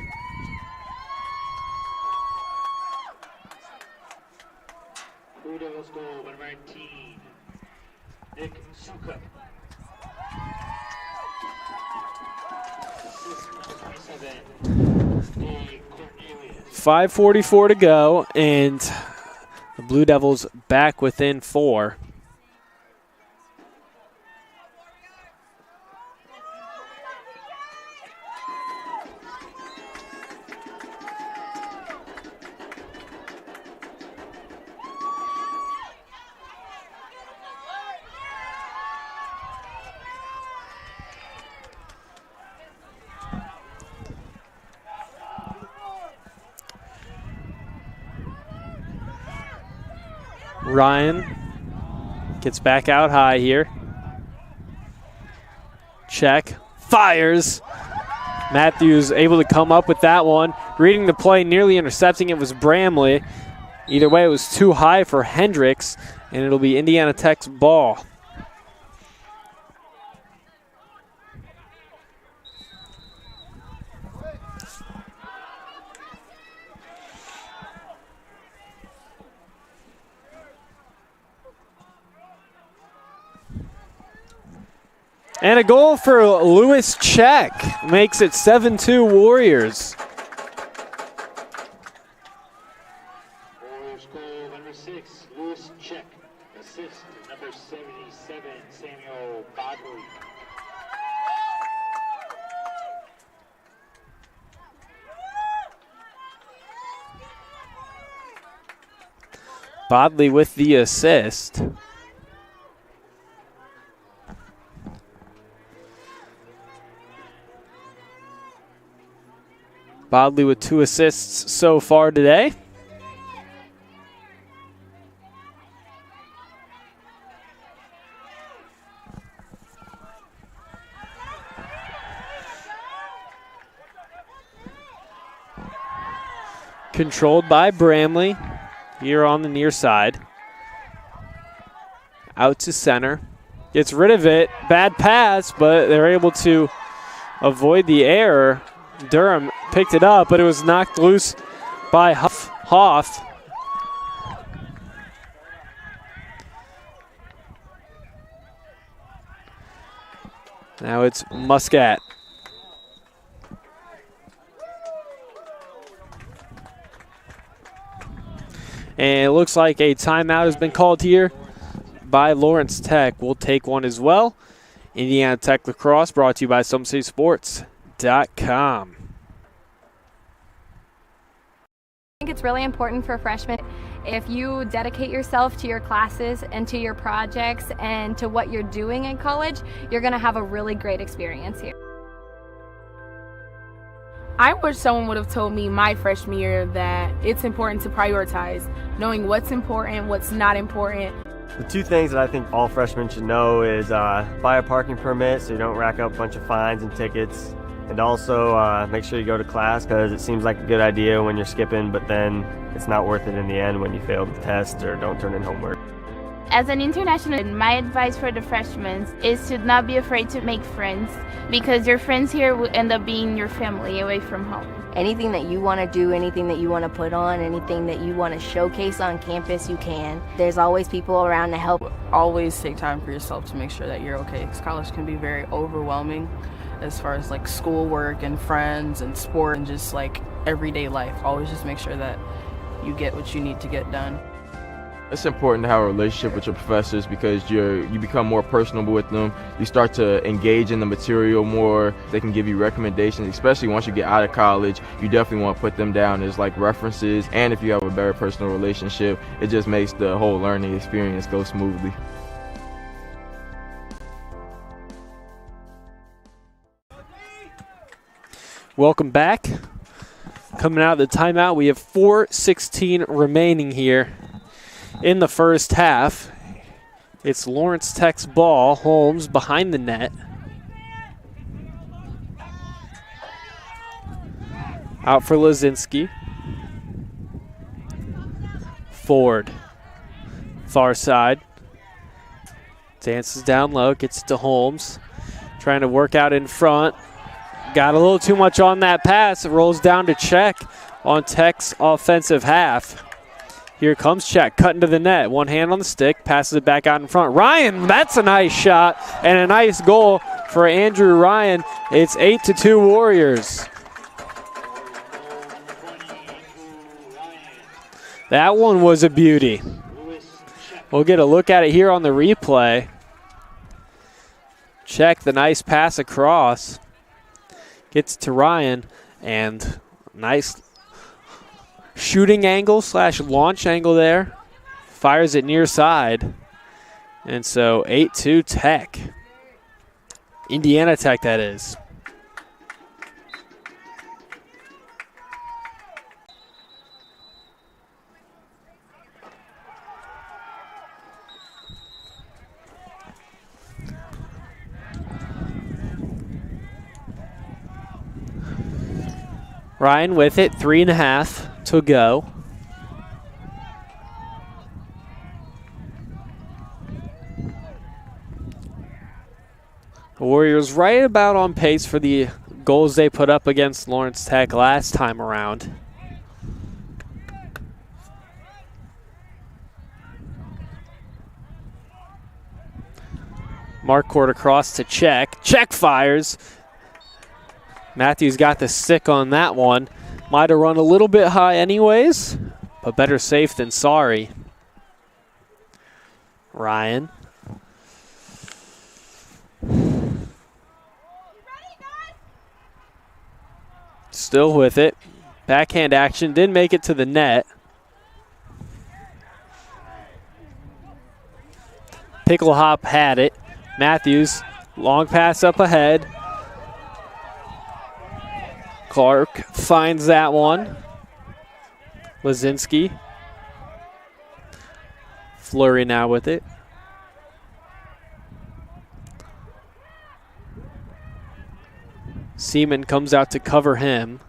Blue Devils goal, number 19, Nick Sukup. 5:44 to go, and the Blue Devils back within 4. Ryan gets back out high here. Check, fires. Matthews able to come up with that one. Reading the play, nearly intercepting it was Bramley. Either way, it was too high for Hendricks, and it'll be Indiana Tech's ball. And a goal for Lewis Check makes it 7-2 Warriors. Warriors goal, number 6, Lewis Check. Assist, number 77, Samuel Bodley. Bodley with the assist. Bodley with 2 assists so far today. Controlled by Bramley here on the near side. Out to center. Gets rid of it. Bad pass, but they're able to avoid the error. Durham picked it up, but it was knocked loose by Hoff. Now it's Muscat. And it looks like a timeout has been called here by Lawrence Tech. We'll take one as well. Indiana Tech Lacrosse brought to you by SumCitySports.com. it's really important for freshmen. If you dedicate yourself to your classes and to your projects and to what you're doing in college, you're going to have a really great experience here. I wish someone would have told me my freshman year that it's important to prioritize, knowing what's important, what's not important. The two things that I think all freshmen should know is buy a parking permit so you don't rack up a bunch of fines and tickets. And also make sure you go to class, because it seems like a good idea when you're skipping, but then it's not worth it in the end when you fail the test or don't turn in homework. As an international, my advice for the freshmen is to not be afraid to make friends, because your friends here will end up being your family away from home. Anything that you want to do, anything that you want to put on, anything that you want to showcase on campus, you can. There's always people around to help. Always take time for yourself to make sure that you're okay, because college can be very overwhelming as far as like schoolwork and friends and sport and just like everyday life. Always just make sure that you get what you need to get done. It's important to have a relationship with your professors, because you become more personable with them. You start to engage in the material more. They can give you recommendations, especially once you get out of college. You definitely want to put them down as like references, and if you have a better personal relationship, it just makes the whole learning experience go smoothly. Welcome back. Coming out of the timeout, we have 4:16 remaining here in the first half. It's Lawrence Tech's ball. Holmes behind the net. Out for Lazinski. Ford. Far side. Dances down low, gets it to Holmes. Trying to work out in front. Got a little too much on that pass. It rolls down to Czech on Tech's offensive half. Here comes Czech, cutting to the net. One hand on the stick, passes it back out in front. Ryan, that's a nice shot and a nice goal for Andrew Ryan. It's 8-2 Warriors. That one was a beauty. We'll get a look at it here on the replay. Czech, the nice pass across. Gets to Ryan, and nice shooting angle / launch angle there. Fires it near side. And so 8-2 Tech. Indiana Tech, that is. Ryan with it, 3.5 to go. The Warriors right about on pace for the goals they put up against Lawrence Tech last time around. Marquardt across to Czech. Czech fires. Matthews got the stick on that one. Might have run a little bit high anyways, but better safe than sorry. Ryan. Still with it. Backhand action. Didn't make it to the net. Picklehop had it. Matthews, long pass up ahead. Clark finds that one. Lazinski. Fleury now with it. Seaman comes out to cover him.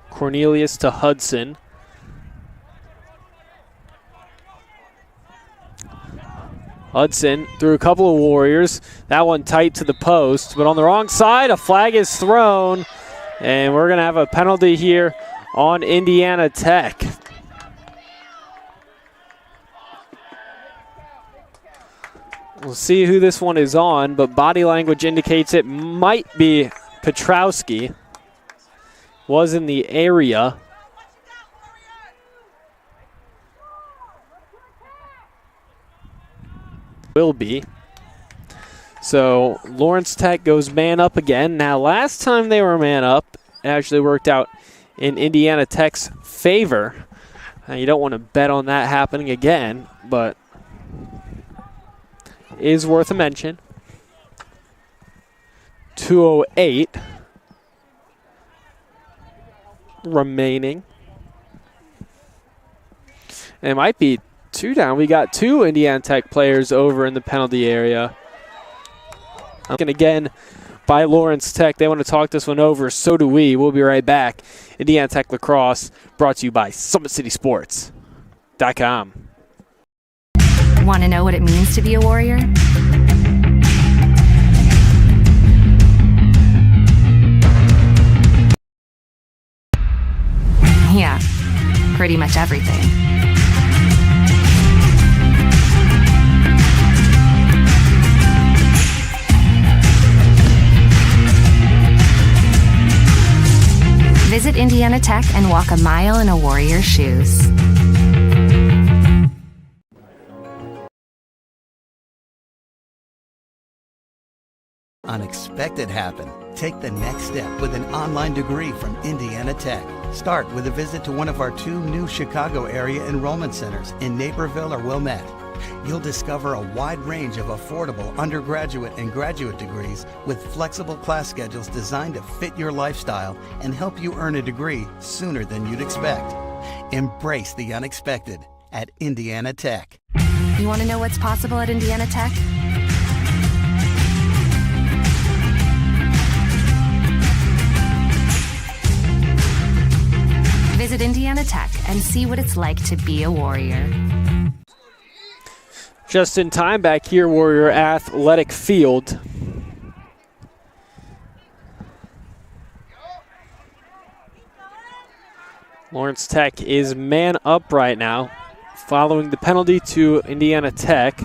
Cornelius to Hudson. Hudson through a couple of Warriors. That one tight to the post, but on the wrong side, a flag is thrown, and we're going to have a penalty here on Indiana Tech. We'll see who this one is on, but body language indicates it might be Petrowski. Was in the area. Will be. So Lawrence Tech goes man up again. Now last time they were man up, actually worked out in Indiana Tech's favor. You don't want to bet on that happening again, but is worth a mention. 2:08 remaining. And it might be 2 down. We got 2 Indiana Tech players over in the penalty area. And again by Lawrence Tech. They want to talk this one over. So do we. We'll be right back. Indiana Tech Lacrosse brought to you by SummitCitySports.com. Want to know what it means to be a warrior? Yeah, pretty much everything. Visit Indiana Tech and walk a mile in a warrior's shoes. Unexpected happen. Take the next step with an online degree from Indiana Tech. Start with a visit to one of our 2 new Chicago area enrollment centers in Naperville or Wilmette. You'll discover a wide range of affordable undergraduate and graduate degrees with flexible class schedules designed to fit your lifestyle and help you earn a degree sooner than you'd expect. Embrace the unexpected at Indiana Tech. You want to know what's possible at Indiana Tech? Visit Indiana Tech and see what it's like to be a warrior. Just in time back here, Warrior Athletic Field. Lawrence Tech is man up right now, following the penalty to Indiana Tech.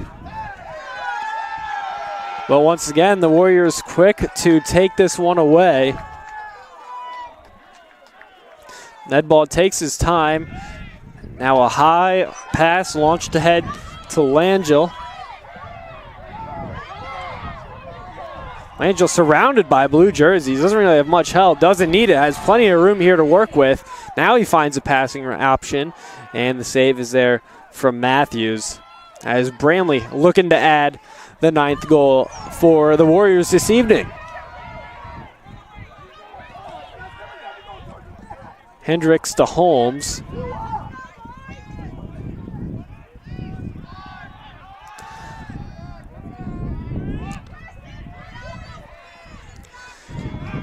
But once again, the Warriors quick to take this one away. Nedball takes his time. Now a high pass launched ahead to Langell. Langell surrounded by blue jerseys. Doesn't really have much help. Doesn't need it. Has plenty of room here to work with. Now he finds a passing option. And the save is there from Matthews. As Bramley looking to add the 9th goal for the Warriors this evening. Hendricks to Holmes.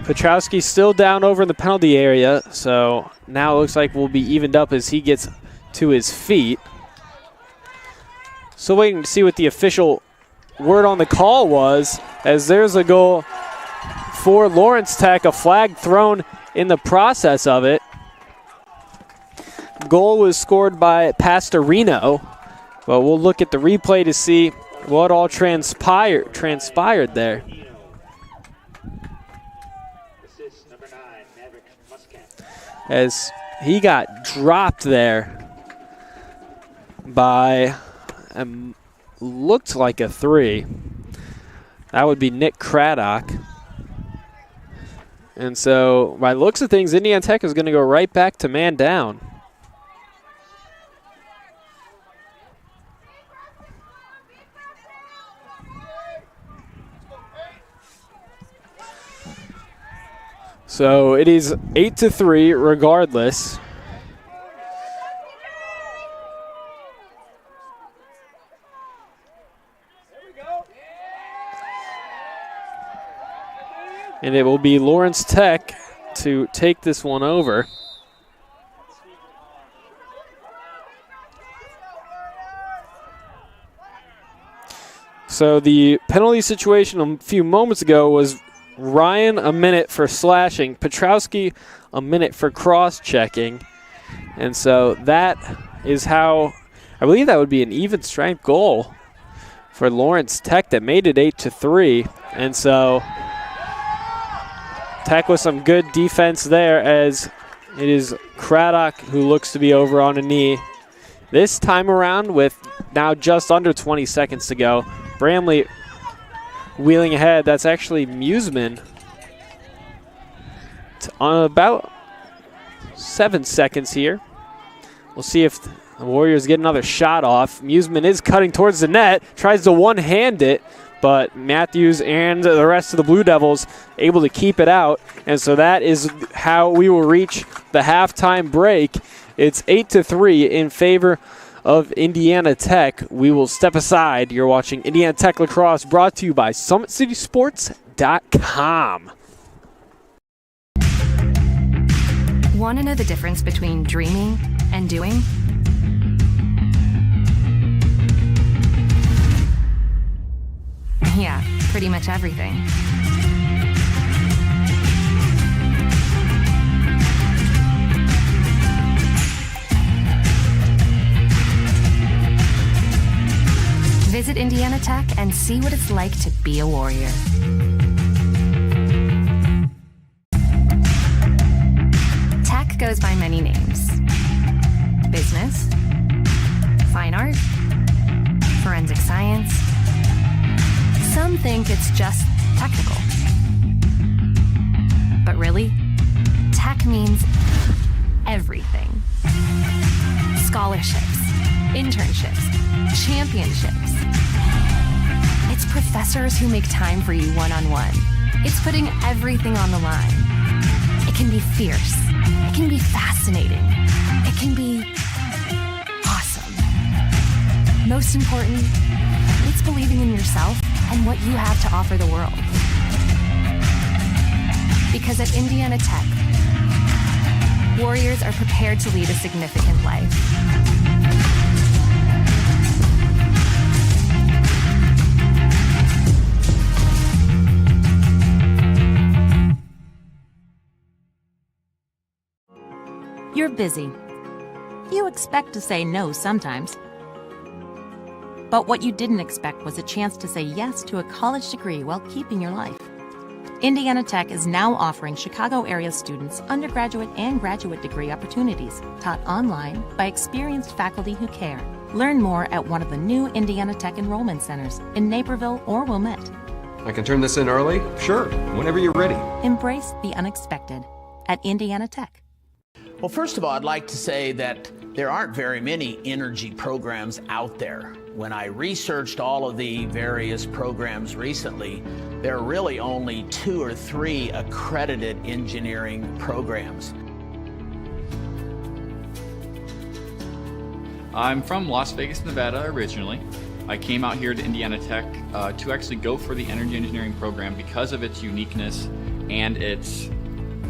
Petrowski still down over in the penalty area, so now it looks like we'll be evened up as he gets to his feet. Still waiting to see what the official word on the call was, as there's a goal for Lawrence Tech, a flag thrown in the process of it. Goal was scored by Pastorino, but we'll look at the replay to see what all transpired there. As he got dropped there by, looked like a 3. That would be Nick Craddock. And so, by looks of things, Indiana Tech is going to go right back to man down. So it is 8-3 regardless. And it will be Lawrence Tech to take this one over. So the penalty situation a few moments ago was Ryan a minute for slashing, Petrowski a minute for cross-checking. And so that is how, I believe that would be an even strength goal for Lawrence Tech that made it 8-3. And so Tech with some good defense there, as it is Craddock who looks to be over on a knee. This time around with now just under 20 seconds to go. Bramley wheeling ahead. That's actually Museman on about 7 seconds here. We'll see if the Warriors get another shot off. Museman is cutting towards the net, tries to one-hand it, but Matthews and the rest of the Blue Devils able to keep it out. And so that is how we will reach the halftime break. It's 8-3 in favor of Indiana Tech. We will step aside. You're watching Indiana Tech Lacrosse, brought to you by SummitCitySports.com. Want to know the difference between dreaming and doing? Yeah, pretty much everything. Visit Indiana Tech and see what it's like to be a Warrior. Tech goes by many names. Business, fine art, forensic science. Some think it's just technical. But really, tech means everything. Scholarships, internships, championships. It's professors who make time for you one-on-one. It's putting everything on the line. It can be fierce. It can be fascinating. It can be awesome. Most important, it's believing in yourself and what you have to offer the world. Because at Indiana Tech, Warriors are prepared to lead a significant life. You're busy. You expect to say no sometimes. But what you didn't expect was a chance to say yes to a college degree while keeping your life. Indiana Tech is now offering Chicago area students undergraduate and graduate degree opportunities taught online by experienced faculty who care. Learn more at one of the new Indiana Tech enrollment centers in Naperville or Wilmette. I can turn this in early? Sure, whenever you're ready. Embrace the unexpected at Indiana Tech. Well, first of all, I'd like to say that there aren't very many energy programs out there. When I researched all of the various programs recently, there are really only 2 or 3 accredited engineering programs. I'm from Las Vegas, Nevada originally. I came out here to Indiana Tech to actually go for the energy engineering program because of its uniqueness and its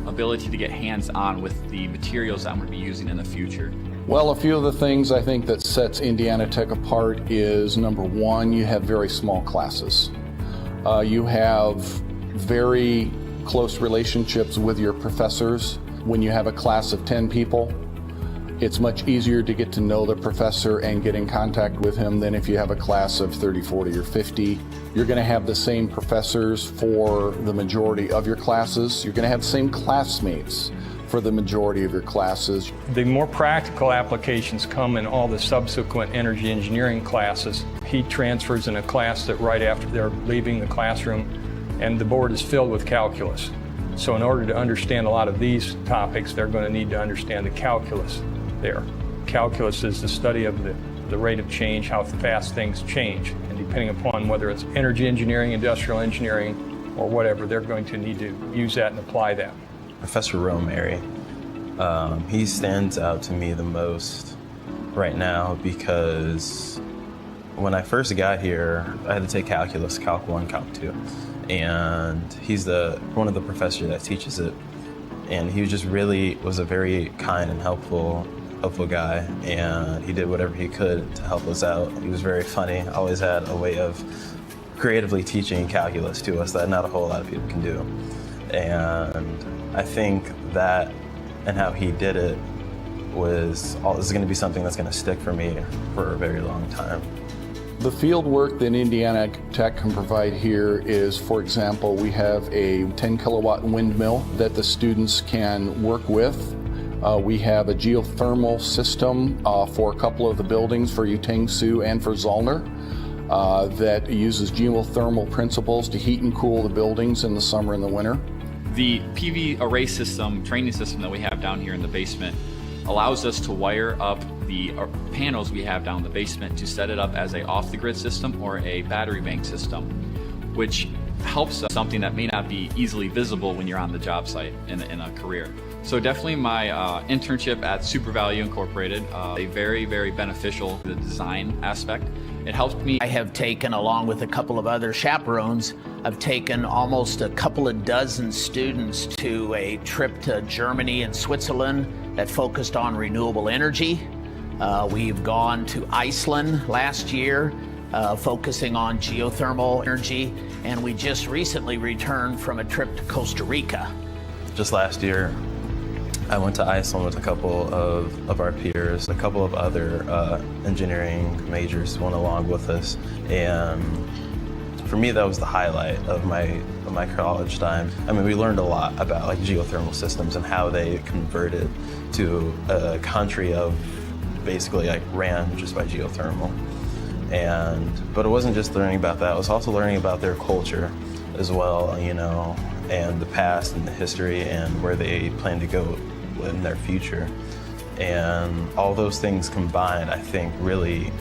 ability to get hands-on with the materials I'm going to be using in the future. Well, a few of the things I think that sets Indiana Tech apart is, number one, you have very small classes. You have very close relationships with your professors. When you have a class of 10 people, it's much easier to get to know the professor and get in contact with him than if you have a class of 30, 40, or 50. You're going to have the same professors for the majority of your classes. You're going to have the same classmates for the majority of your classes. The more practical applications come in all the subsequent energy engineering classes. Heat transfers in a class that right after they're leaving the classroom, and the board is filled with calculus. So in order to understand a lot of these topics, they're going to need to understand the calculus there. Calculus is the study of the rate of change, how fast things change. And depending upon whether it's energy engineering, industrial engineering, or whatever, they're going to need to use that and apply that. Professor Romary, he stands out to me the most right now because when I first got here, I had to take calculus, Calc 1, Calc 2. And he's one of the professors that teaches it. And he was a very kind and helpful guy, and he did whatever he could to help us out. He was very funny, always had a way of creatively teaching calculus to us that not a whole lot of people can do. And I think that and how he did it is going to be something that's going to stick for me for a very long time. The field work that Indiana Tech can provide here is, for example, we have a 10 kilowatt windmill that the students can work with. We have a geothermal system for a couple of the buildings, for Utang-Sioux and for Zollner, that uses geothermal principles to heat and cool the buildings in the summer and the winter. The PV array system, training system that we have down here in the basement allows us to wire up the panels we have down in the basement to set it up as a off-the-grid system or a battery bank system, which helps us something that may not be easily visible when you're on the job site in a career. So definitely my internship at Super Value Incorporated, a very, very beneficial the design aspect. It helped me. I have taken, along with a couple of other chaperones, I've taken almost a couple of dozen students to a trip to Germany and Switzerland that focused on renewable energy. We've gone to Iceland last year, focusing on geothermal energy, and we just recently returned from a trip to Costa Rica. Just last year, I went to Iceland with a couple of our peers. A couple of other engineering majors went along with us, and for me, that was the highlight of my college time. I mean, we learned a lot about like geothermal systems and how they converted to a country of basically like ran just by geothermal. But it wasn't just learning about that, it was also learning about their culture as well, you know, and the past and the history and where they plan to go in their future. And all those things combined, I think really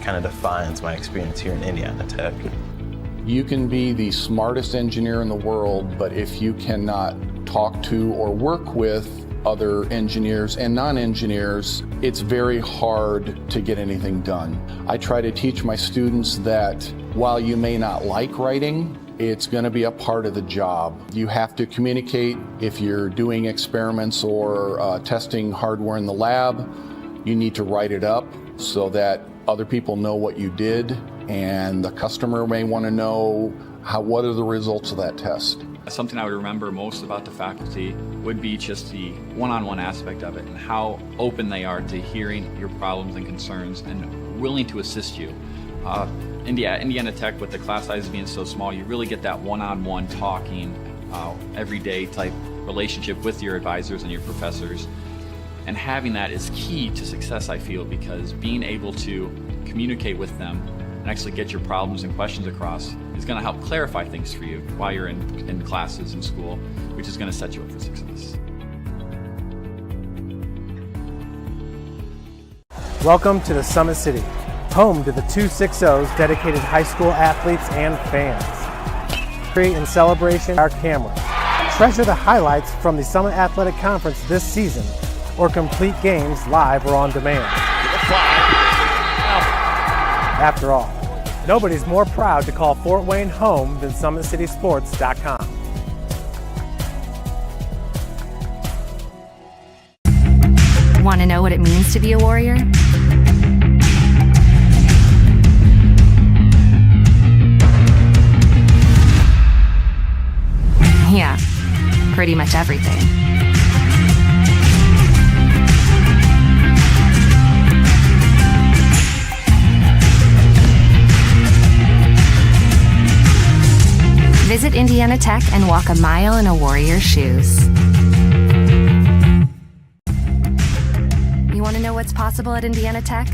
kind of defines my experience here in Indiana Tech. You can be the smartest engineer in the world, but if you cannot talk to or work with other engineers and non-engineers, it's very hard to get anything done. I try to teach my students that while you may not like writing, it's going to be a part of the job. You have to communicate. If you're doing experiments or testing hardware in the lab, you need to write it up so that other people know what you did, and the customer may want to know what are the results of that test. Something I would remember most about the faculty would be just the one-on-one aspect of it and how open they are to hearing your problems and concerns and willing to assist you. Indiana Tech, with the class size being so small, you really get that one-on-one talking, everyday type relationship with your advisors and your professors. And having that is key to success, I feel, because being able to communicate with them and actually get your problems and questions across is going to help clarify things for you while you're in classes in school, which is going to set you up for success. Welcome to the Summit City, home to the 260's dedicated high school athletes and fans. Create in celebration our camera. Treasure the highlights from the Summit Athletic Conference this season, or complete games live or on demand. After all, nobody's more proud to call Fort Wayne home than SummitCitySports.com. Want to know what it means to be a warrior? Yeah, pretty much everything. Visit Indiana Tech and walk a mile in a warrior's shoes. You want to know what's possible at Indiana Tech?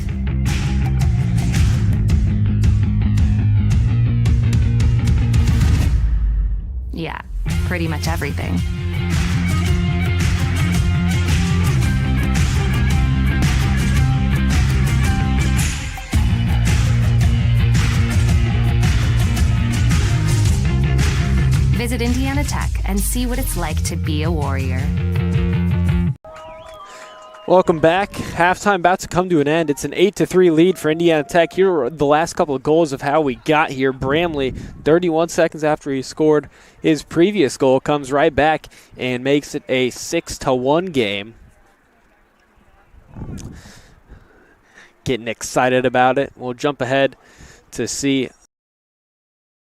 Yeah, pretty much everything. Visit Indiana Tech and see what it's like to be a warrior. Welcome back. Halftime about to come to an end. It's an 8-3 lead for Indiana Tech. Here are the last couple of goals of how we got here. Bramley, 31 seconds after he scored his previous goal, comes right back and makes it a 6-1 game. Getting excited about it. We'll jump ahead to see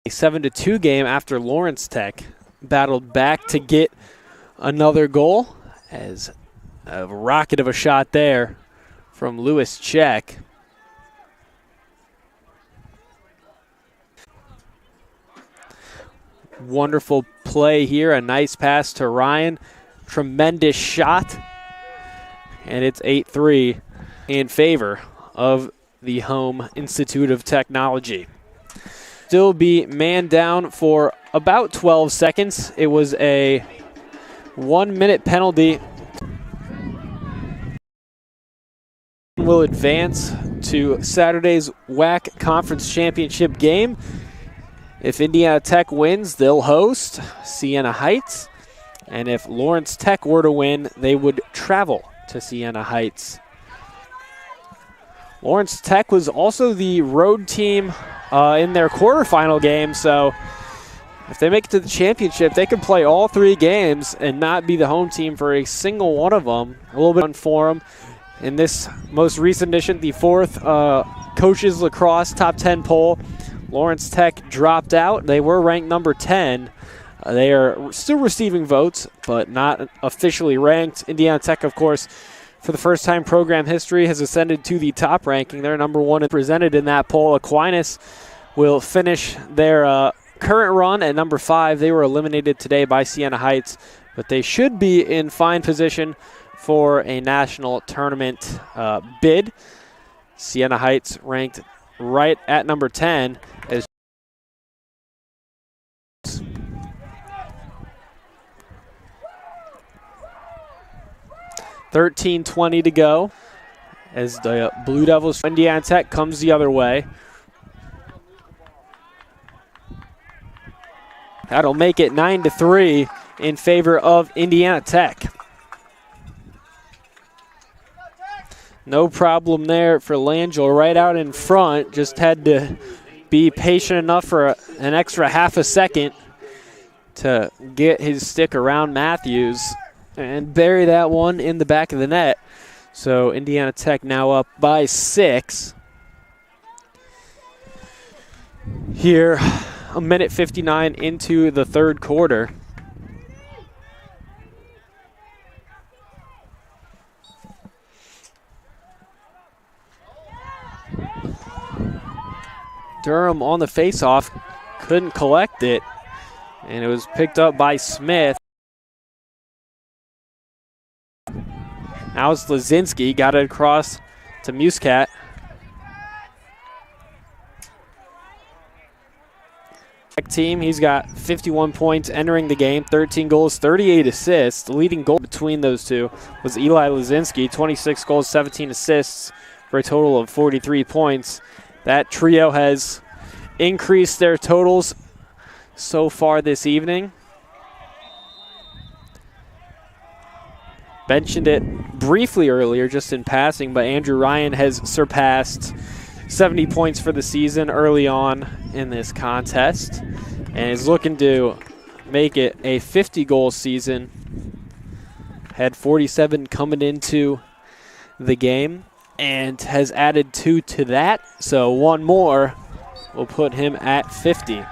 a 7-2 game after Lawrence Tech battled back to get another goal, as a rocket of a shot there from Lewis Check. Wonderful play here, a nice pass to Ryan. Tremendous shot. And it's 8-3 in favor of the home Institute of Technology. still be man down for about 12 seconds. It was a 1-minute penalty. Will advance to Saturday's WAC Conference Championship game. If Indiana Tech wins, they'll host Siena Heights. And if Lawrence Tech were to win, they would travel to Siena Heights. Lawrence Tech was also the road team in their quarterfinal game, so if they make it to the championship, they could play all 3 games and not be the home team for a single one of them. A little bit for them. In this most recent edition, the 4th Coaches Lacrosse Top 10 poll, Lawrence Tech dropped out. They were ranked number 10. They are still receiving votes, but not officially ranked. Indiana Tech, of course, for the first time in program history, has ascended to the top ranking. They're number 1 and presented in that poll. Aquinas will finish their current run at number 5. They were eliminated today by Siena Heights, but they should be in fine position for a national tournament bid. Siena Heights ranked right at number 10 as 13:20 to go as the Blue Devils. Indiana Tech comes the other way. That'll make it 9-3 in favor of Indiana Tech. No problem there for Langell right out in front. Just had to be patient enough for an extra half a second to get his stick around Matthews and bury that one in the back of the net. So Indiana Tech now up by 6. Here, 1:59 into the third quarter. Durham on the faceoff, couldn't collect it, and it was picked up by Smith. Now it's Lazinski, got it across to Muscat. Team, he's got 51 points entering the game, 13 goals, 38 assists. The leading goal between those two was Eli Lazinski, 26 goals, 17 assists for a total of 43 points. That trio has increased their totals so far this evening. Mentioned it briefly earlier, just in passing, but Andrew Ryan has surpassed 70 points for the season early on in this contest and is looking to make it a 50-goal season. Had 47 coming into the game and has added 2 to that, so one more will put him at 50.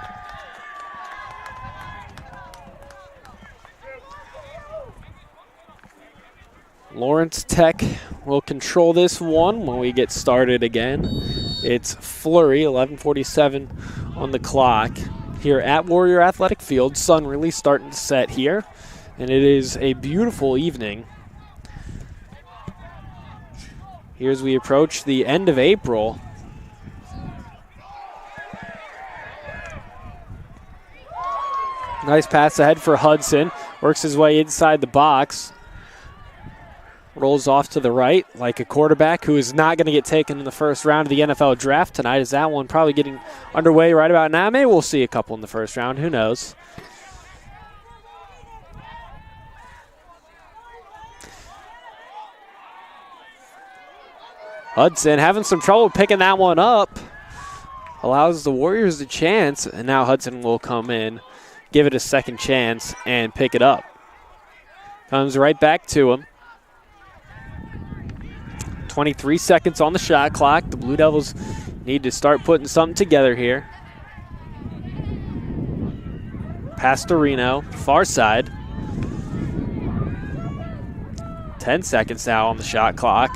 Lawrence Tech will control this one when we get started again. It's flurry, 11:47 on the clock here at Warrior Athletic Field. Sun really starting to set here, and it is a beautiful evening. Here as we approach the end of April. Nice pass ahead for Hudson. Works his way inside the box. Rolls off to the right like a quarterback who is not going to get taken in the first round of the NFL draft tonight. Is that one probably getting underway right about now? Maybe we'll see a couple in the first round. Who knows? Hudson having some trouble picking that one up. Allows the Warriors a chance, and now Hudson will come in, give it a second chance, and pick it up. Comes right back to him. 23 seconds on the shot clock. The Blue Devils need to start putting something together here. Pass to Reno, far side. 10 seconds now on the shot clock.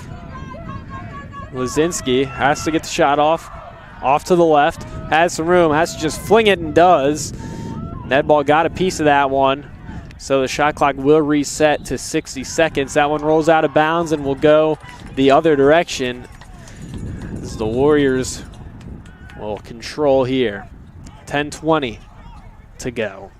Lazinski has to get the shot off to the left. Has some room, has to just fling it and does. Nedball got a piece of that one. So the shot clock will reset to 60 seconds. That one rolls out of bounds and will go the other direction as the Warriors will control here. 10:20 to go.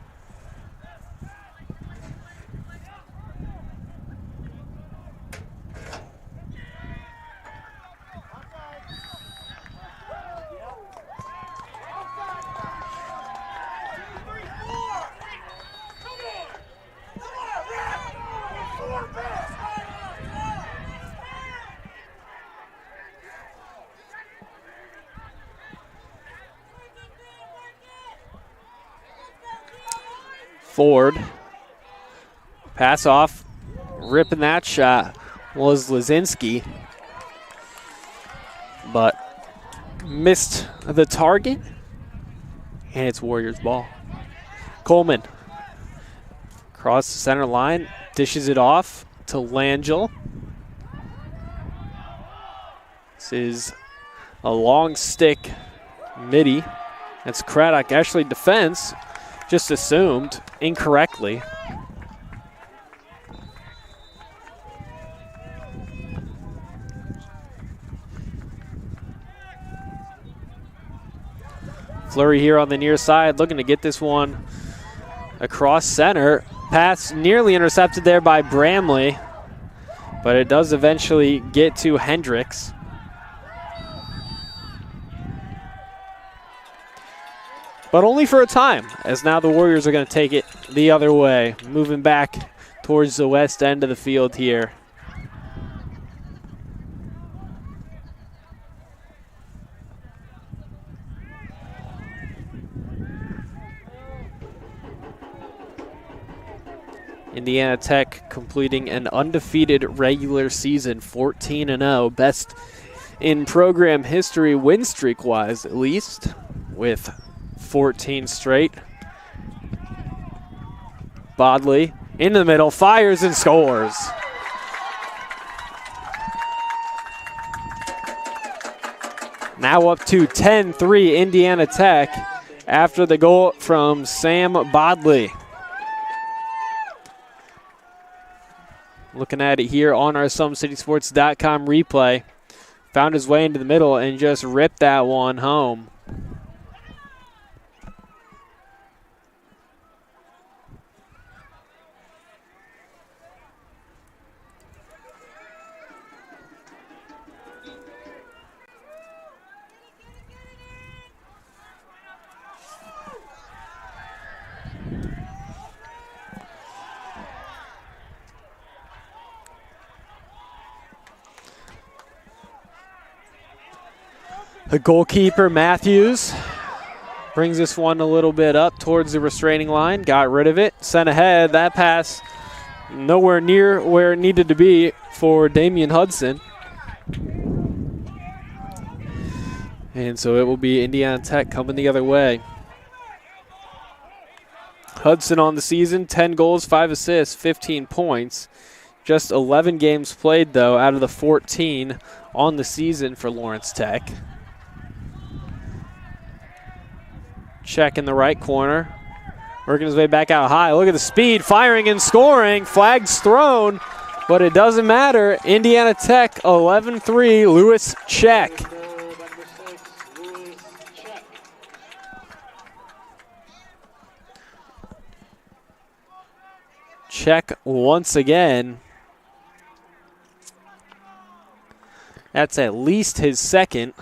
Ford. Pass off. Ripping that shot was Lazinski. But missed the target. And it's Warriors ball. Coleman. Across the center line. Dishes it off to Langell. This is a long stick midi. That's Craddock. Actually, defense just assumed incorrectly. Flurry here on the near side, looking to get this one across center. Pass nearly intercepted there by Bramley, but it does eventually get to Hendricks. But only for a time, as now the Warriors are going to take it the other way, moving back towards the west end of the field here. Indiana Tech completing an undefeated regular season, 14-0, best in program history win streak-wise at least, with 14 straight. Bodley in the middle, fires and scores. Now up to 10-3 Indiana Tech after the goal from Sam Bodley. Looking at it here on our SumCitySports.com replay. Found his way into the middle and just ripped that one home. The goalkeeper, Matthews, brings this one a little bit up towards the restraining line. Got rid of it, sent ahead. That pass nowhere near where it needed to be for Damian Hudson. And so it will be Indiana Tech coming the other way. Hudson on the season, 10 goals, 5 assists, 15 points. Just 11 games played, though, out of the 14 on the season for Lawrence Tech. Check in the right corner. Working his way back out high. Look at the speed, firing and scoring. Flags thrown, but it doesn't matter. Indiana Tech 11-3, Lewis Check. Check once again. That's at least his second.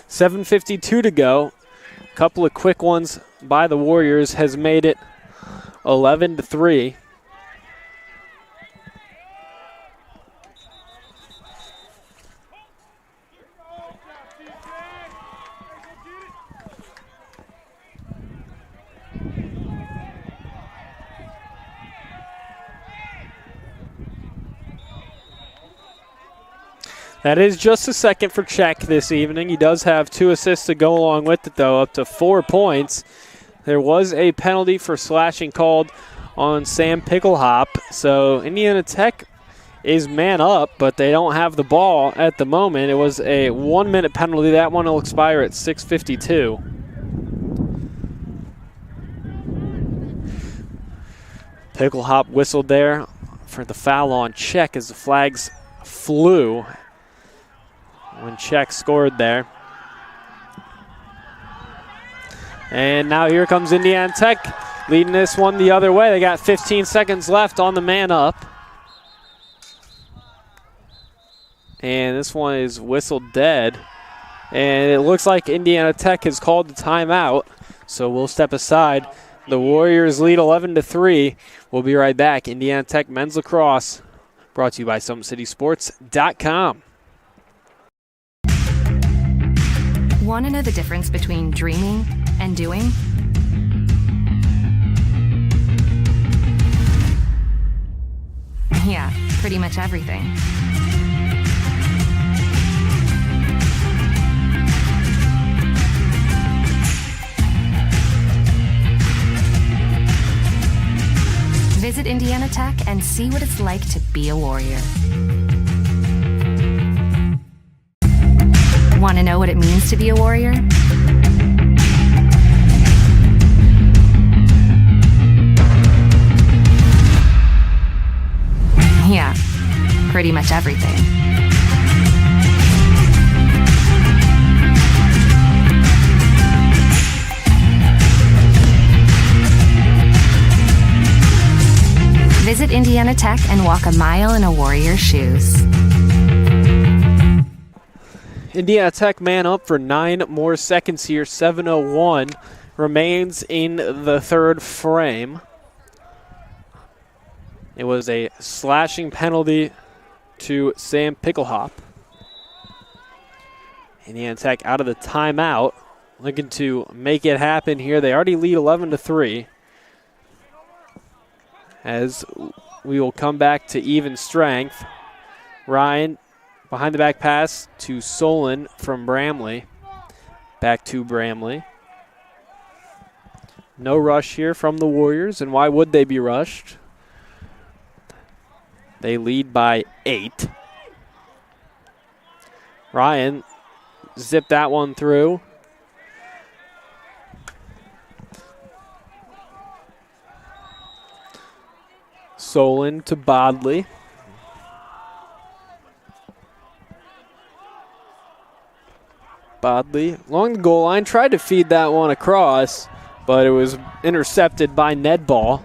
.752 to go. A couple of quick ones by the Warriors has made it 11-3. That is just a second for Check this evening. He does have 2 assists to go along with it, though, up to 4 points. There was a penalty for slashing called on Sam Picklehop. So Indiana Tech is man up, but they don't have the ball at the moment. It was a 1-minute penalty. That one will expire at 6:52. Picklehop whistled there for the foul on Czech as the flags flew when Czech scored there. And now here comes Indiana Tech leading this one the other way. They got 15 seconds left on the man up. And this one is whistled dead. And it looks like Indiana Tech has called the timeout. So we'll step aside. The Warriors lead 11-3. We'll be right back. Indiana Tech Men's Lacrosse, brought to you by SummitCitySports.com. Want to know the difference between dreaming and doing? Yeah, pretty much everything. Visit Indiana Tech and see what it's like to be a Warrior. Want to know what it means to be a Warrior? Yeah, pretty much everything. Visit Indiana Tech and walk a mile in a Warrior's shoes. Indiana Tech man up for 9 more seconds here. 7:01 remains in the third frame. It was a slashing penalty to Sam Picklehop. Indiana Tech out of the timeout, looking to make it happen here. They already lead 11-3. As we will come back to even strength. Ryan behind the back pass to Solon from Bramley. Back to Bramley. No rush here from the Warriors, and why would they be rushed? They lead by 8. Ryan zipped that one through. Solon to Bodley. Bodley along the goal line, tried to feed that one across, but it was intercepted by Ned Ball.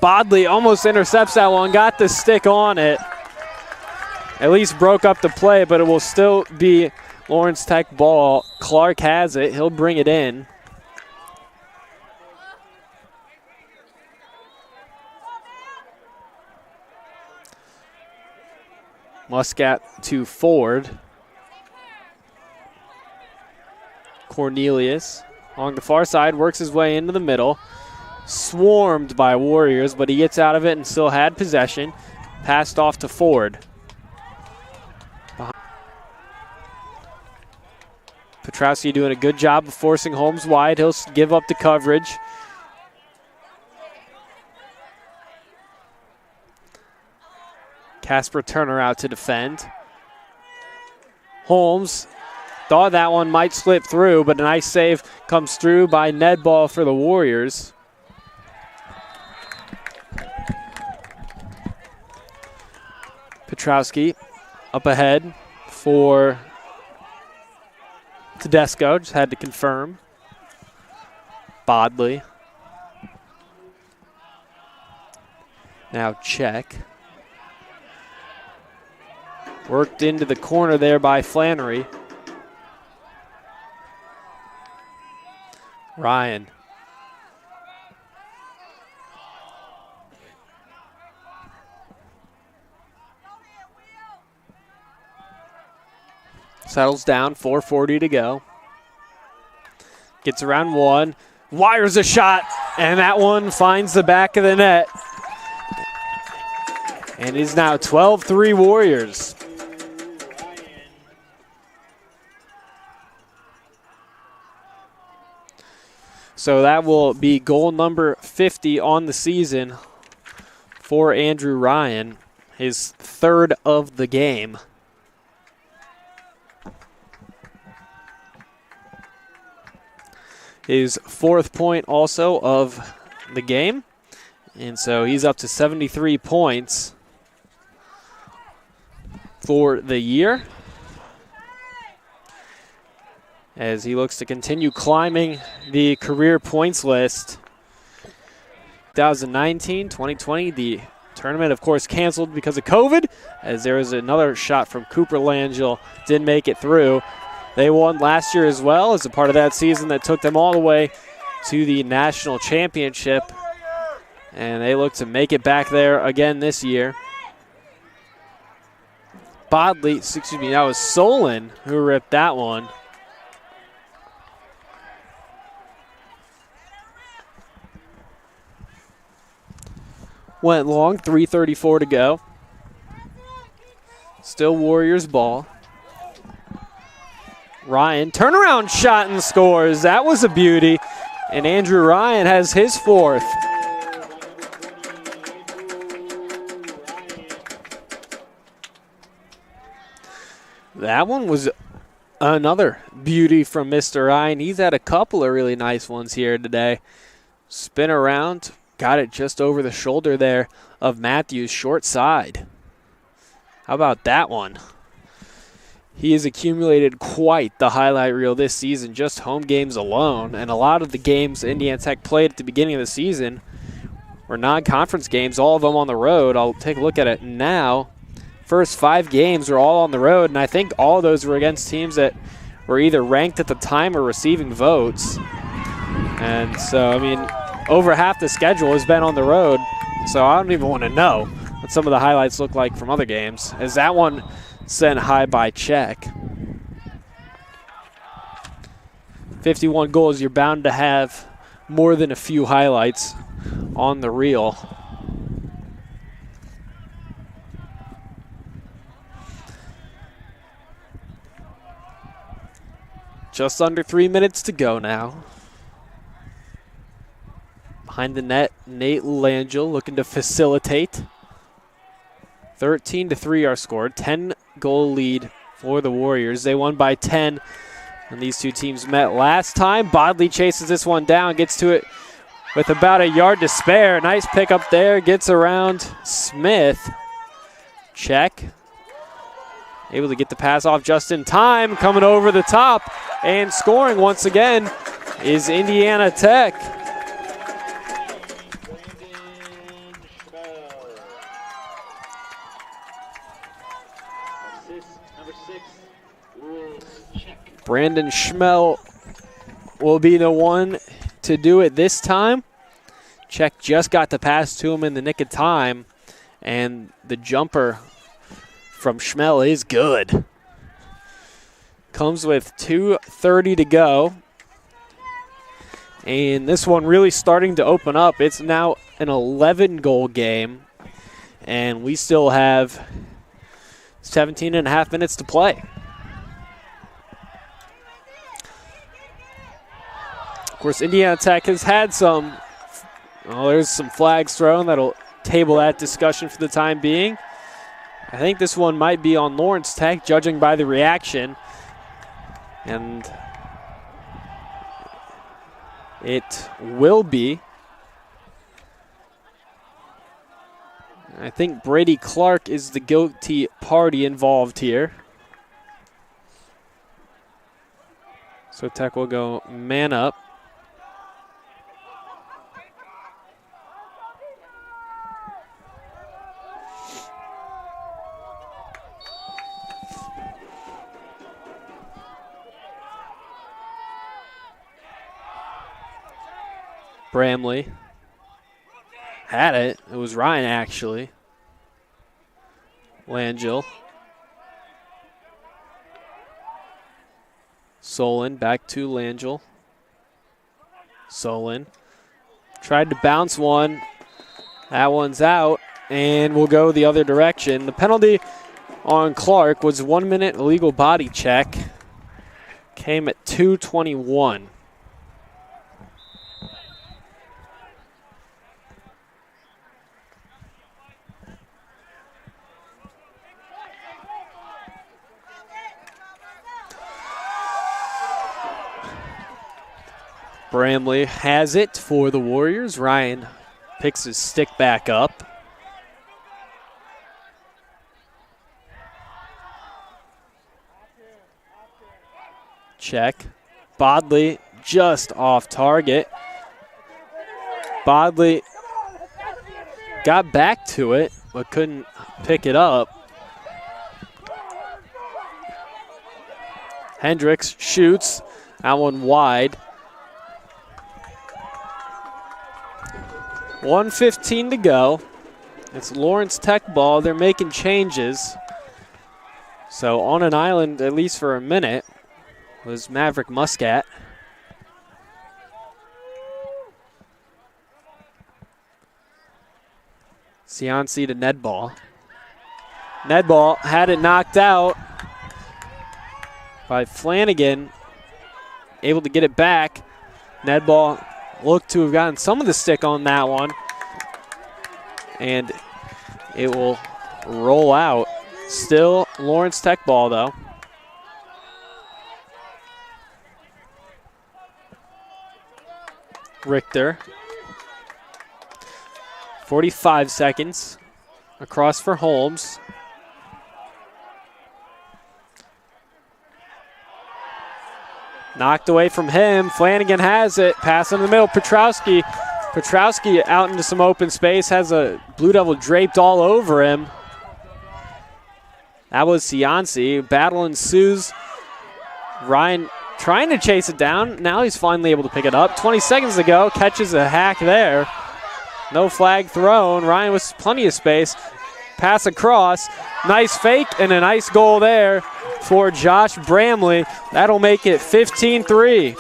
Bodley almost intercepts that one, got the stick on it. At least broke up the play, but it will still be Lawrence Tech ball. Clark has it, he'll bring it in. Muscat to Ford. Cornelius along the far side, works his way into the middle. Swarmed by Warriors, but he gets out of it and still had possession. Passed off to Ford. Petrowski doing a good job of forcing Holmes wide. He'll give up the coverage. Casper Turner out to defend. Holmes thought that one might slip through, but a nice save comes through by Ned Ball for the Warriors. Petrowski up ahead for Tedesco, just had to confirm. Bodley. Now check. Worked into the corner there by Flannery. Ryan. Settles down, 4:40 to go. Gets around one, wires a shot, and that one finds the back of the net. And it is now 12-3 Warriors. So that will be goal number 50 on the season for Andrew Ryan, his third of the game. His fourth point also of the game. And so he's up to 73 points for the year, as he looks to continue climbing the career points list. 2019, 2020, the tournament, of course, canceled because of COVID, as there was another shot from Cooper Langell, didn't make it through. They won last year as well as a part of that season that took them all the way to the national championship, and they look to make it back there again this year. That was Solon who ripped that one. Went long, 3:34 to go. Still Warriors ball. Ryan, turnaround shot and scores. That was a beauty. And Andrew Ryan has his fourth. That one was another beauty from Mr. Ryan. He's had a couple of really nice ones here today. Spin around, got it just over the shoulder there of Matthews, short side. How about that one? He has accumulated quite the highlight reel this season, just home games alone. And a lot of the games Indiana Tech played at the beginning of the season were non-conference games, all of them on the road. I'll take a look at it now. First 5 games were all on the road, and I think all of those were against teams that were either ranked at the time or receiving votes. And so, I mean, over half the schedule has been on the road, so I don't even want to know what some of the highlights look like from other games, as that one sent high by check. 51 goals, you're bound to have more than a few highlights on the reel. Just under 3 minutes to go now. Behind the net, Nate Langell looking to facilitate. 13-3 are scored. 10-goal lead for the Warriors. They won by 10 when these two teams met last time. Bodley chases this one down, gets to it with about a yard to spare. Nice pick up there, gets around Smith. Check. Able to get the pass off just in time. Coming over the top and scoring once again is Indiana Tech. Brandon Schmel will be the one to do it this time. Check just got the pass to him in the nick of time, and the jumper from Schmel is good. Comes with 2:30 to go. And this one really starting to open up. It's now an 11-goal game, and we still have 17 and a half minutes to play. Of course, Indiana Tech has had some, there's some flags thrown that'll table that discussion for the time being. I think this one might be on Lawrence Tech, judging by the reaction. And it will be. I think Brady Clark is the guilty party involved here. So Tech will go man up. Bramley had it. It was Ryan, actually. Langell. Solon back to Langell. Solon tried to bounce one. That one's out, and we'll go the other direction. The penalty on Clark was 1 minute illegal body check. Came at 2:21. Bramley has it for the Warriors. Ryan picks his stick back up. Check. Bodley just off target. Bodley got back to it, but couldn't pick it up. Hendricks shoots. That one wide. 1:15 to go. It's Lawrence Tech ball. They're making changes. So on an island, at least for a minute, was Maverick Muscat. Cianci to Nedball. Nedball had it knocked out by Flanagan. Able to get it back. Nedball looked to have gotten some of the stick on that one. And it will roll out. Still Lawrence Tech ball, though. Richter. 45 seconds. Across for Holmes. Knocked away from him. Flanagan has it. Pass in the middle. Petrowski. Petrowski out into some open space. Has a Blue Devil draped all over him. That was Cianci. Battle ensues. Ryan trying to chase it down. Now he's finally able to pick it up. 20 seconds to go. Catches a hack there. No flag thrown. Ryan with plenty of space. Pass across. Nice fake and a nice goal there for Josh Bramley. That'll make it 15-3.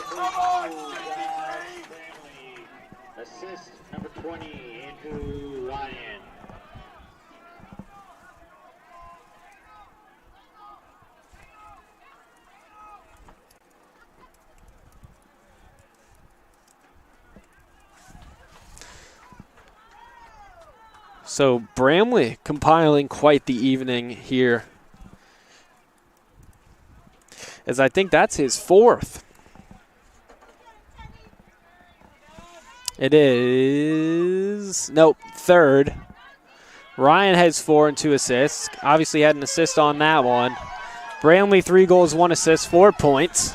Assist number 20, Andrew Ryan. So Bramley compiling quite the evening here, as I think that's his fourth. It is, nope, third. Ryan has 4 and 2 assists. Obviously had an assist on that one. Bramley 3 goals, 1 assist, 4 points.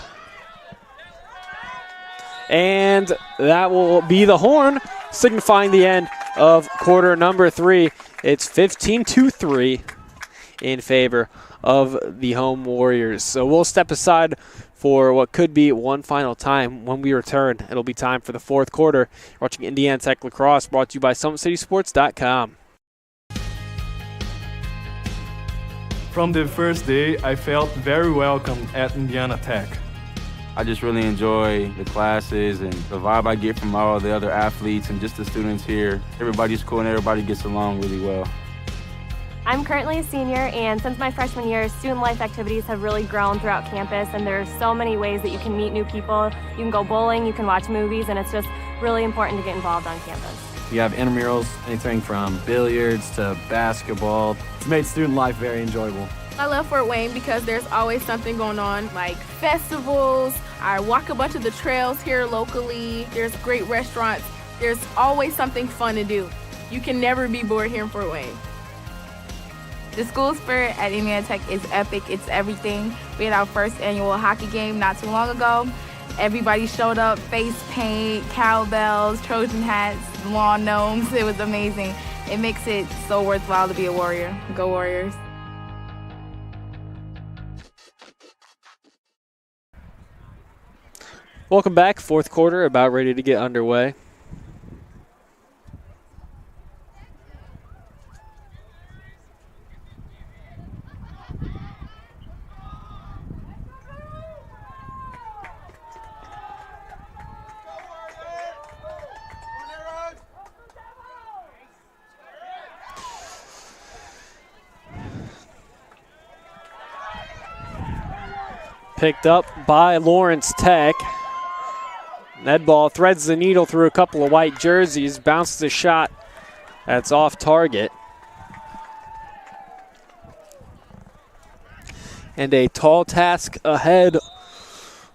And that will be the horn, signifying the end of quarter number 3. It's 15-3 in favor of the home Warriors. So we'll step aside for what could be one final time. When we return, it'll be time for the fourth quarter. You're watching Indiana Tech Lacrosse, brought to you by SummitCitySports.com. From the first day, I felt very welcome at Indiana Tech. I just really enjoy the classes and the vibe I get from all the other athletes and just the students here. Everybody's cool and everybody gets along really well. I'm currently a senior, and since my freshman year, student life activities have really grown throughout campus, and there are so many ways that you can meet new people. You can go bowling, you can watch movies, and it's just really important to get involved on campus. We have intramurals, anything from billiards to basketball. It's made student life very enjoyable. I love Fort Wayne because there's always something going on, like festivals. I walk a bunch of the trails here locally. There's great restaurants. There's always something fun to do. You can never be bored here in Fort Wayne. The school spirit at Indiana Tech is epic. It's everything. We had our first annual hockey game not too long ago. Everybody showed up, face paint, cowbells, Trojan hats, lawn gnomes. It was amazing. It makes it so worthwhile to be a Warrior. Go Warriors. Welcome back. Fourth quarter about ready to get underway. Picked up by Lawrence Tech. Nedball threads the needle through a couple of white jerseys, bounces a shot that's off target. And a tall task ahead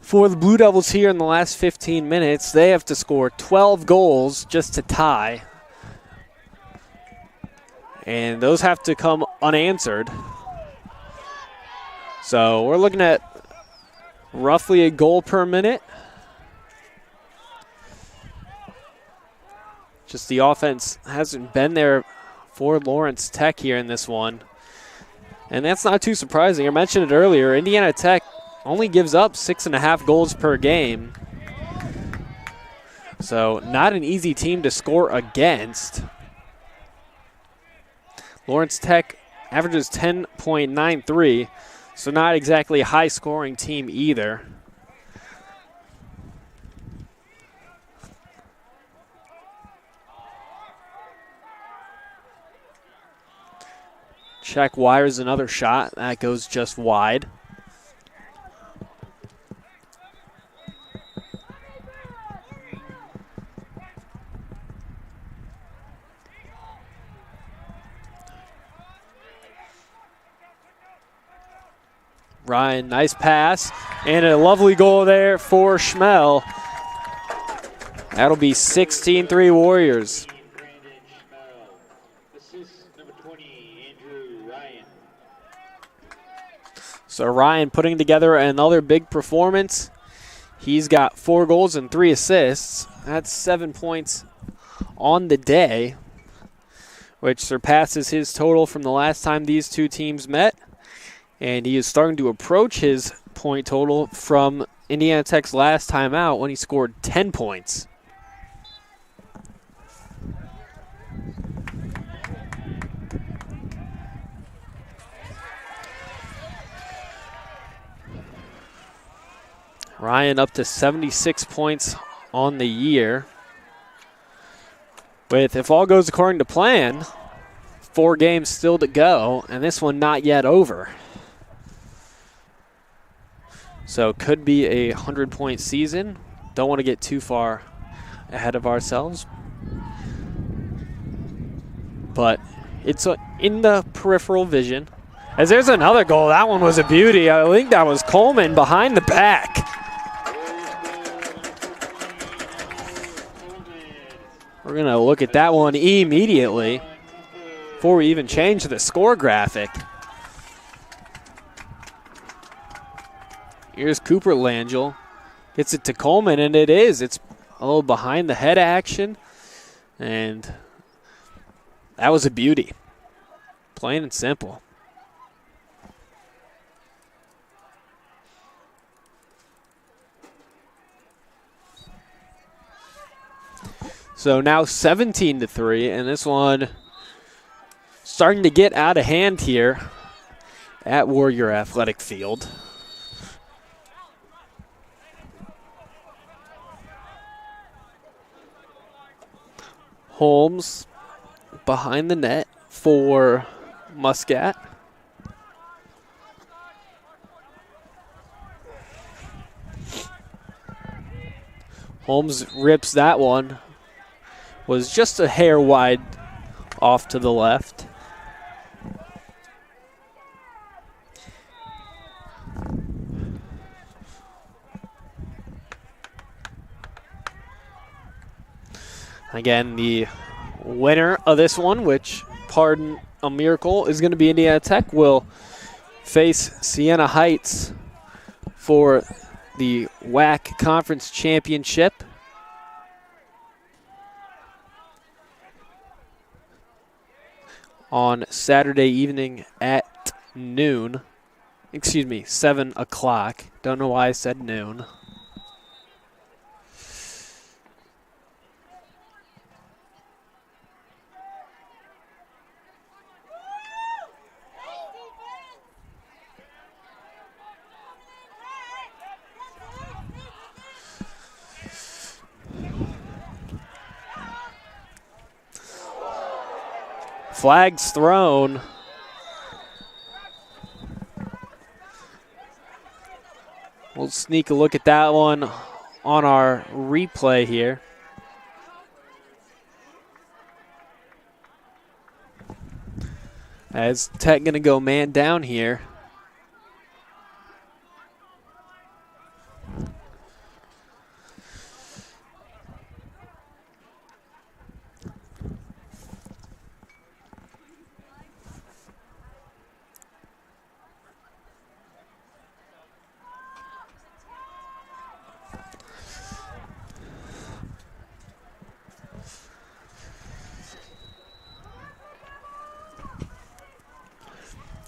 For the Blue Devils here in the last 15 minutes, they have to score 12 goals just to tie. And those have to come unanswered. So we're looking at roughly a goal per minute. Just the offense hasn't been there for Lawrence Tech here in this one. And that's not too surprising. I mentioned it earlier, Indiana Tech only gives up 6.5 goals per game. So not an easy team to score against. Lawrence Tech averages 10.93, so not exactly a high-scoring team either. Check wires another shot. That goes just wide. Ryan, nice pass, and a lovely goal there for Schmel. That'll be 16-3 Warriors. So Ryan putting together another big performance. He's got 4 goals and 3 assists. That's 7 points on the day, which surpasses his total from the last time these two teams met. And he is starting to approach his point total from Indiana Tech's last time out when he scored 10 points. Ryan up to 76 points on the year. With, if all goes according to plan, 4 games still to go, and this one not yet over. So could be a 100-point season. Don't want to get too far ahead of ourselves. But it's in the peripheral vision. As there's another goal. That one was a beauty. I think that was Coleman behind the back. We're going to look at that one immediately before we even change the score graphic. Here's Cooper Langell. Gets it to Coleman, and it is. It's a little behind the head action. And that was a beauty. Plain and simple. So now 17-3, and this one starting to get out of hand here at Warrior Athletic Field. Holmes behind the net for Muscat. Holmes rips that one. Was just a hair wide off to the left. Again, the winner of this one, which, pardon a miracle, is going to be Indiana Tech, will face Siena Heights for the WAC Conference Championship. On Saturday evening at noon. Excuse me, 7 o'clock. Don't know why I said noon. Flags thrown. We'll sneak a look at that one on our replay here. As Tech going to go man down here.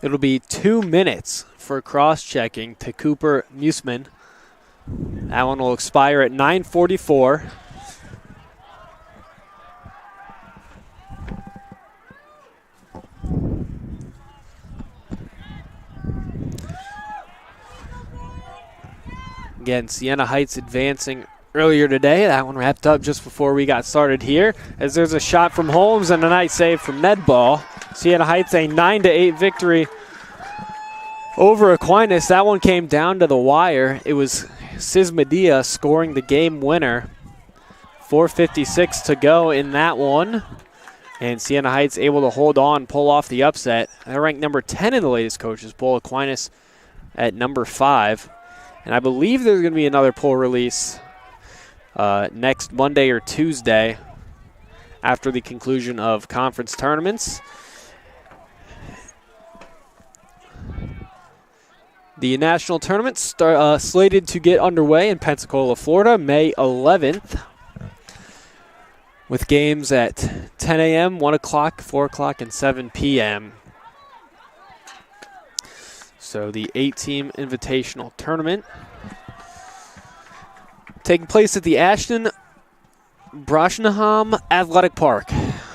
It'll be 2 minutes for cross-checking to Cooper Musman. That one will expire at 9:44. Again, Siena Heights advancing earlier today. That one wrapped up just before we got started here, as there's a shot from Holmes and a nice save from Nedball. Siena Heights a 9-8 victory over Aquinas. That one came down to the wire. It was Sismadia scoring the game winner. 4:56 to go in that one. And Siena Heights able to hold on, pull off the upset. They're ranked number 10 in the latest coaches poll. Aquinas at number 5. And I believe there's going to be another poll release next Monday or Tuesday after the conclusion of conference tournaments. The national tournament slated to get underway in Pensacola, Florida, May 11th, with games at 10 a.m., 1 o'clock, 4 o'clock, and 7 p.m. So the 8-team invitational tournament taking place at the Ashton Brosnahan Athletic Park,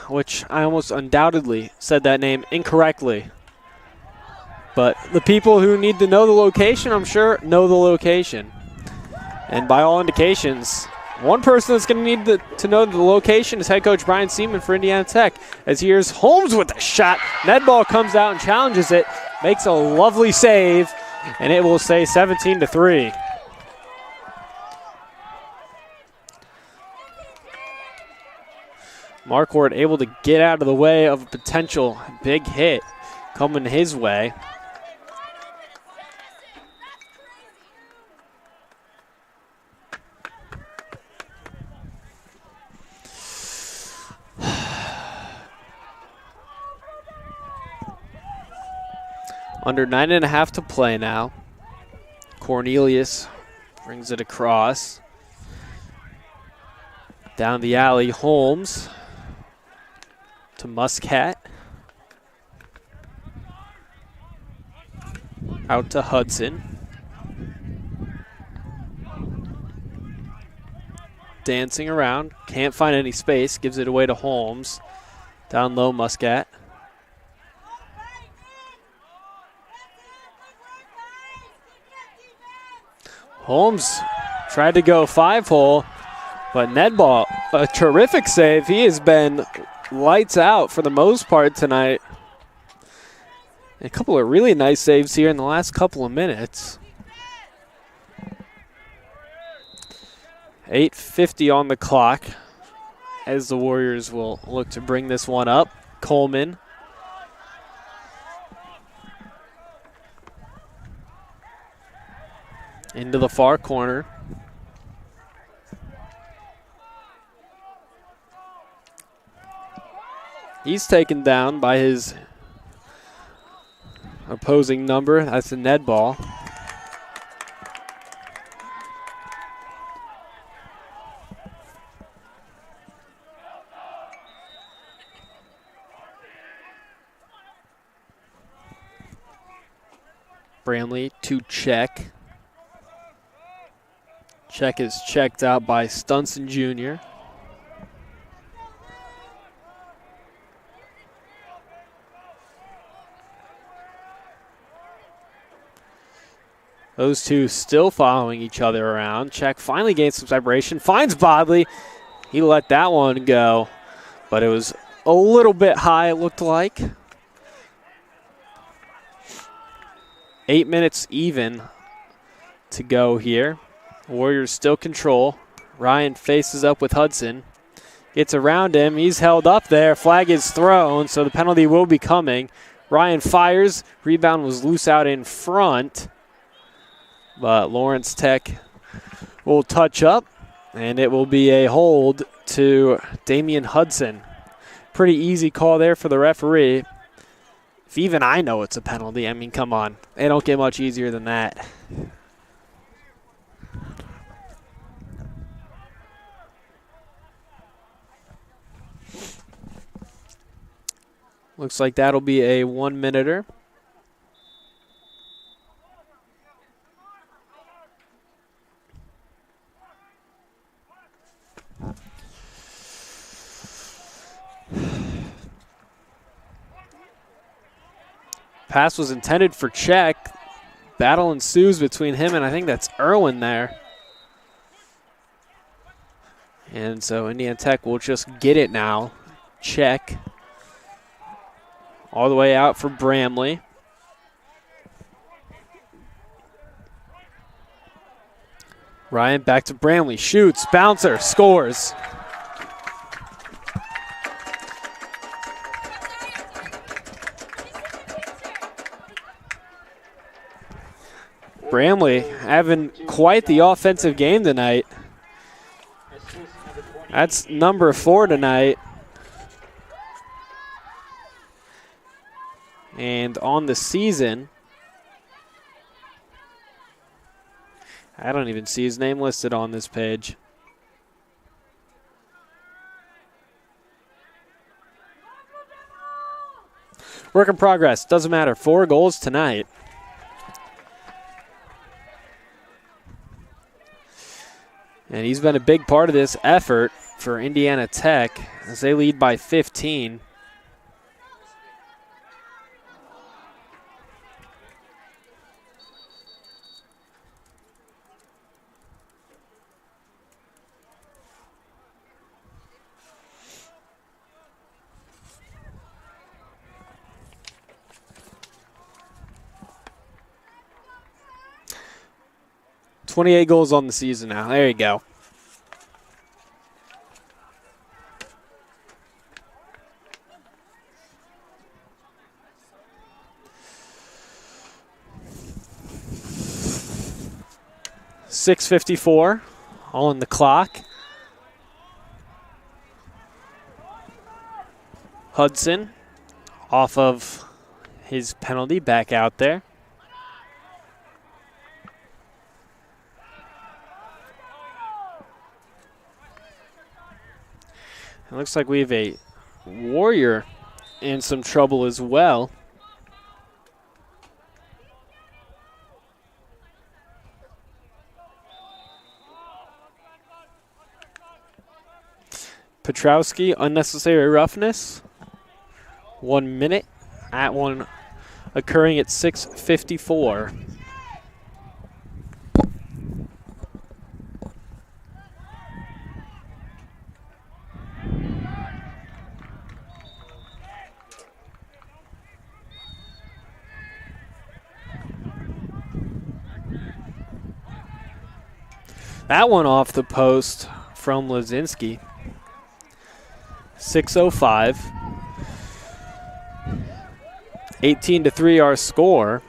which I almost undoubtedly said that name incorrectly. But the people who need to know the location, I'm sure, know the location. And by all indications, one person that's going to need to know the location is head coach Brian Seaman for Indiana Tech. As here's Holmes with a shot. Nedball comes out and challenges it, makes a lovely save, and it will say 17-3. Marquardt able to get out of the way of a potential big hit coming his way. Under 9.5 to play now. Cornelius brings it across. Down the alley, Holmes to Muscat. Out to Hudson. Dancing around, can't find any space, gives it away to Holmes. Down low, Muscat. Holmes tried to go 5-hole, but Nedball, a terrific save. He has been lights out for the most part tonight. A couple of really nice saves here in the last couple of minutes. 8:50 on the clock as the Warriors will look to bring this one up. Coleman. Into the far corner. He's taken down by his opposing number. That's a Nedball. Bramley to check. Check is checked out by Stunson Jr. Those two still following each other around. Check finally gains some separation. Finds Bodley. He let that one go, but it was a little bit high, it looked like. 8 minutes even to go here. Warriors still control. Ryan faces up with Hudson. Gets around him. He's held up there. Flag is thrown, so the penalty will be coming. Ryan fires. Rebound was loose out in front. But Lawrence Tech will touch up, and it will be a hold to Damian Hudson. Pretty easy call there for the referee. If even I know it's a penalty, I mean, come on. They don't get much easier than that. Looks like that'll be a 1-minuter. Pass was intended for Czech. Battle ensues between him and I think that's Irwin there. And so Indiana Tech will just get it now. Czech. All the way out for Bramley. Ryan back to Bramley. Shoots. Bouncer. Scores. Bramley having quite the offensive game tonight. That's number 4 tonight. And on the season, I don't even see his name listed on this page. Work in progress. Doesn't matter. 4 goals tonight. And he's been a big part of this effort for Indiana Tech as they lead by 15. $28 goals on the season now. There you go. .654 on the clock. Hudson off of his penalty back out there. It looks like we have a Warrior in some trouble as well. Petrowski, unnecessary roughness. 1 minute. That one occurring at 6:54. That one off the post from Lazinski. 6:05. 18-3 our score.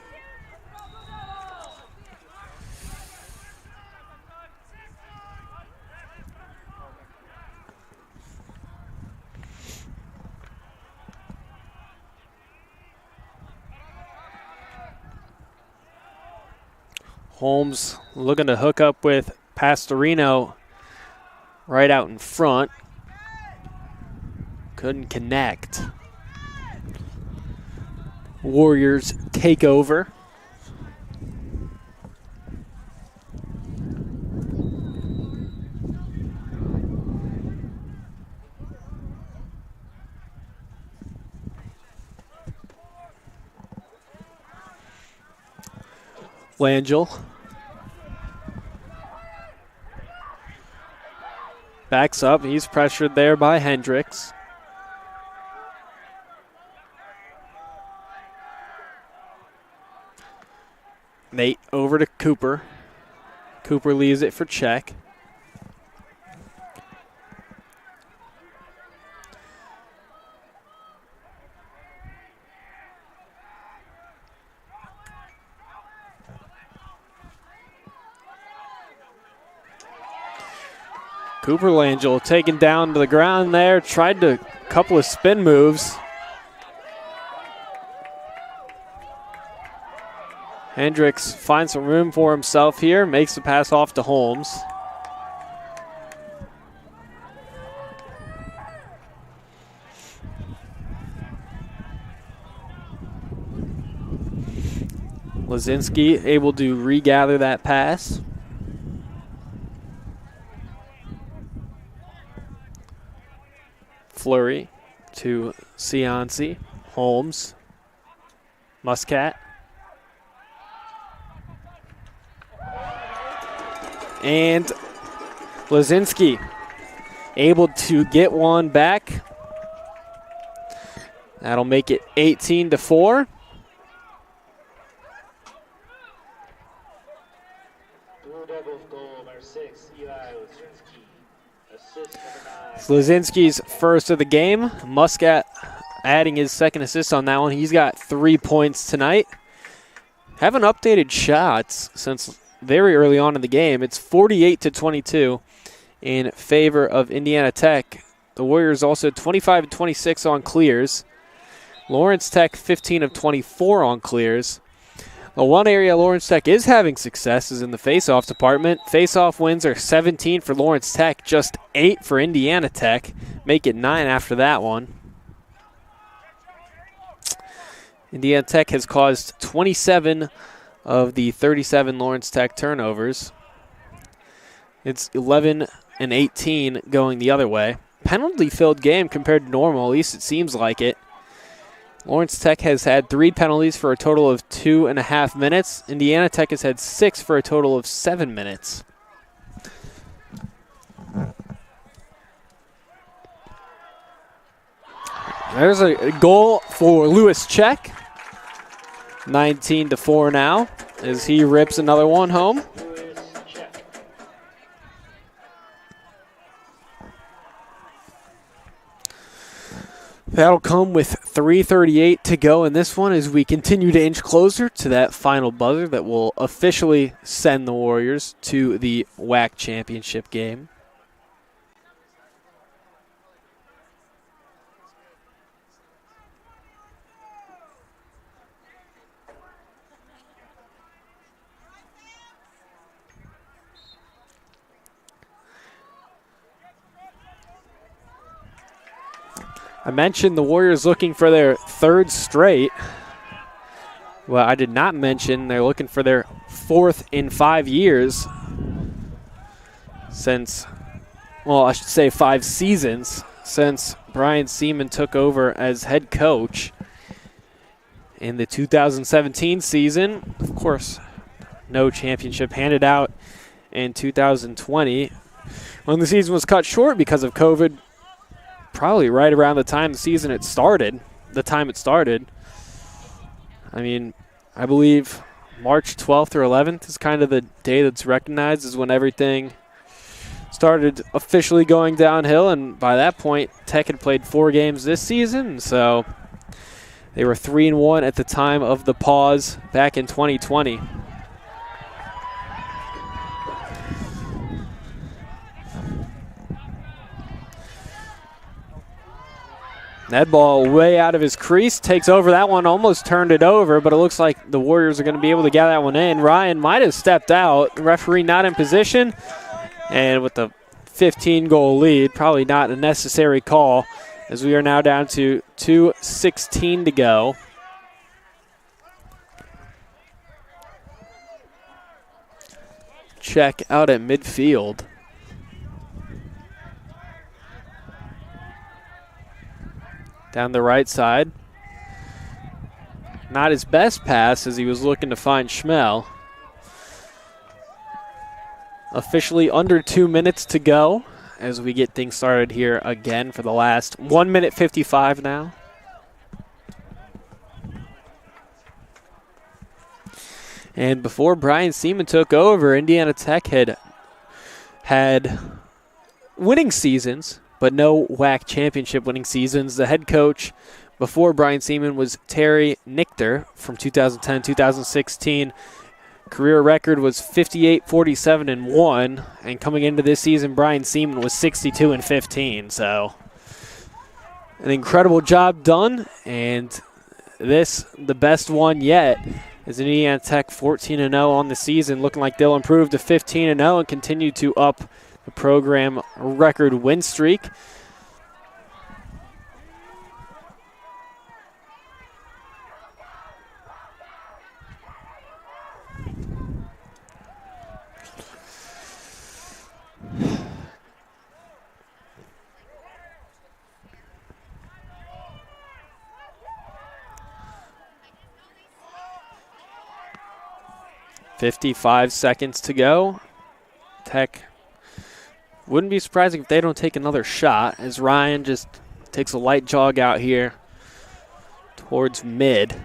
Holmes looking to hook up with Pastorino right out in front. Couldn't connect. Warriors take over. Langell. Backs up. He's pressured there by Hendricks. Nate over to Cooper. Cooper leaves it for Czech. Cooper Langell taken down to the ground there. Tried to couple of spin moves. Hendricks finds some room for himself here. Makes the pass off to Holmes. Lazinski able to regather that pass. Fleury to Cianci. Holmes. Muscat. And Lazinski able to get one back. That'll make it 18-4. Lazinski's first of the game. Muscat adding his second assist on that one. He's got 3 points tonight. Haven't updated shots since very early on in the game. It's 48-22 in favor of Indiana Tech. The Warriors also 25 of 26 on clears. Lawrence Tech 15 of 24 on clears. The one area Lawrence Tech is having success is in the face-off department. Face-off wins are 17 for Lawrence Tech, just 8 for Indiana Tech. Make it 9 after that one. Indiana Tech has caused 27 of the 37 Lawrence Tech turnovers. It's 11 and 18 going the other way. Penalty-filled game compared to normal, at least it seems like it. Lawrence Tech has had 3 penalties for a total of 2.5 minutes. Indiana Tech has had 6 for a total of 7 minutes. There's a goal for Lewis Check. 19-4 now as he rips another one home. That'll come with 3:38 to go in this one as we continue to inch closer to that final buzzer that will officially send the Warriors to the WAC championship game. I mentioned the Warriors looking for their 3rd straight. Well, I did not mention they're looking for their 4th in 5 years since, well, I should say 5 seasons since Brian Seaman took over as head coach in the 2017 season. Of course, no championship handed out in 2020 when the season was cut short because of COVID. Probably right around the time it started. I mean, I believe March 12th or 11th is kind of the day that's recognized as when everything started officially going downhill, and by that point, Tech had played 4 games this season, so they were 3-1 at the time of the pause back in 2020. That ball way out of his crease, takes over that one, almost turned it over, but it looks like the Warriors are going to be able to get that one in. Ryan might have stepped out, the referee not in position, and with the 15-goal lead, probably not a necessary call, as we are now down to 2:16 to go. Check out at midfield. Down the right side. Not his best pass as he was looking to find Schmel. Officially under 2 minutes to go as we get things started here again for the last 1 minute 55 now. And before Brian Seaman took over, Indiana Tech had winning seasons, but no WAC championship winning seasons. The head coach before Brian Seaman was Terry Nichter from 2010-2016. Career record was 58-47-1, and coming into this season, Brian Seaman was 62-15. So an incredible job done, and this the best one yet. As Indiana Tech 14-0 on the season, looking like they'll improve to 15-0 and continue to up the program record win streak. 55 seconds to go. Tech wouldn't be surprising if they don't take another shot as Ryan just takes a light jog out here towards mid.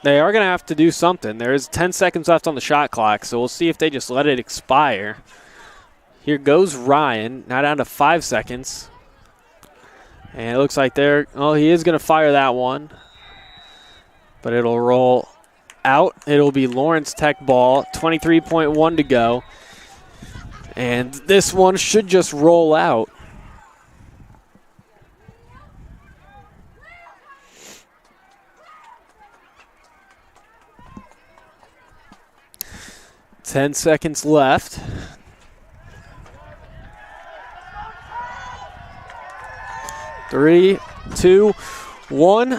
They are going to have to do something. There is 10 seconds left on the shot clock, so we'll see if they just let it expire. Here goes Ryan, now down to 5 seconds. And it looks like he is going to fire that one. But it'll roll out. It'll be Lawrence Tech ball, 23.1 to go. And this one should just roll out. Ten seconds left. Three, two, one.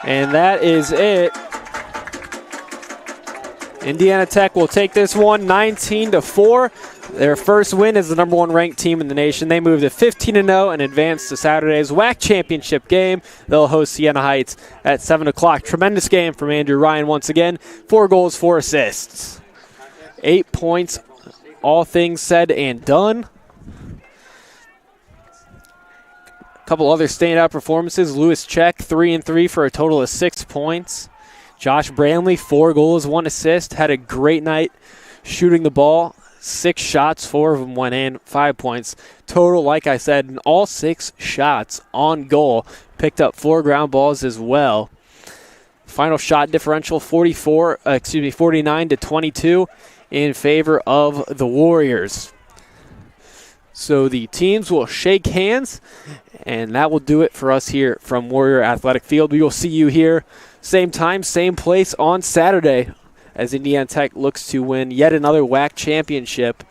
And that is it. Indiana Tech will take this one 19-4. Their first win as the number 1 ranked team in the nation. They move to 15-0 and advance to Saturday's WAC championship game. They'll host Siena Heights at 7 o'clock. Tremendous game from Andrew Ryan once again. 4 goals, 4 assists. 8 points, all things said and done. A couple other standout performances. Lewis Check, 3-3 for a total of 6 points. Josh Branley, 4 goals, 1 assist. Had a great night shooting the ball. 6 shots, 4 of them went in, 5 points. Total, like I said, in all 6 shots on goal. Picked up 4 ground balls as well. Final shot differential, 49-22 in favor of the Warriors. So the teams will shake hands, and that will do it for us here from Warrior Athletic Field. We will see you here, same time, same place on Saturday as Indiana Tech looks to win yet another WAC championship.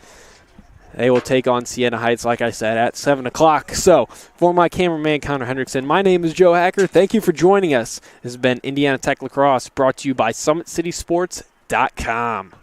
They will take on Siena Heights, like I said, at 7 o'clock. So, for my cameraman, Connor Hendrickson, my name is Joe Hacker. Thank you for joining us. This has been Indiana Tech Lacrosse, brought to you by SummitCitySports.com.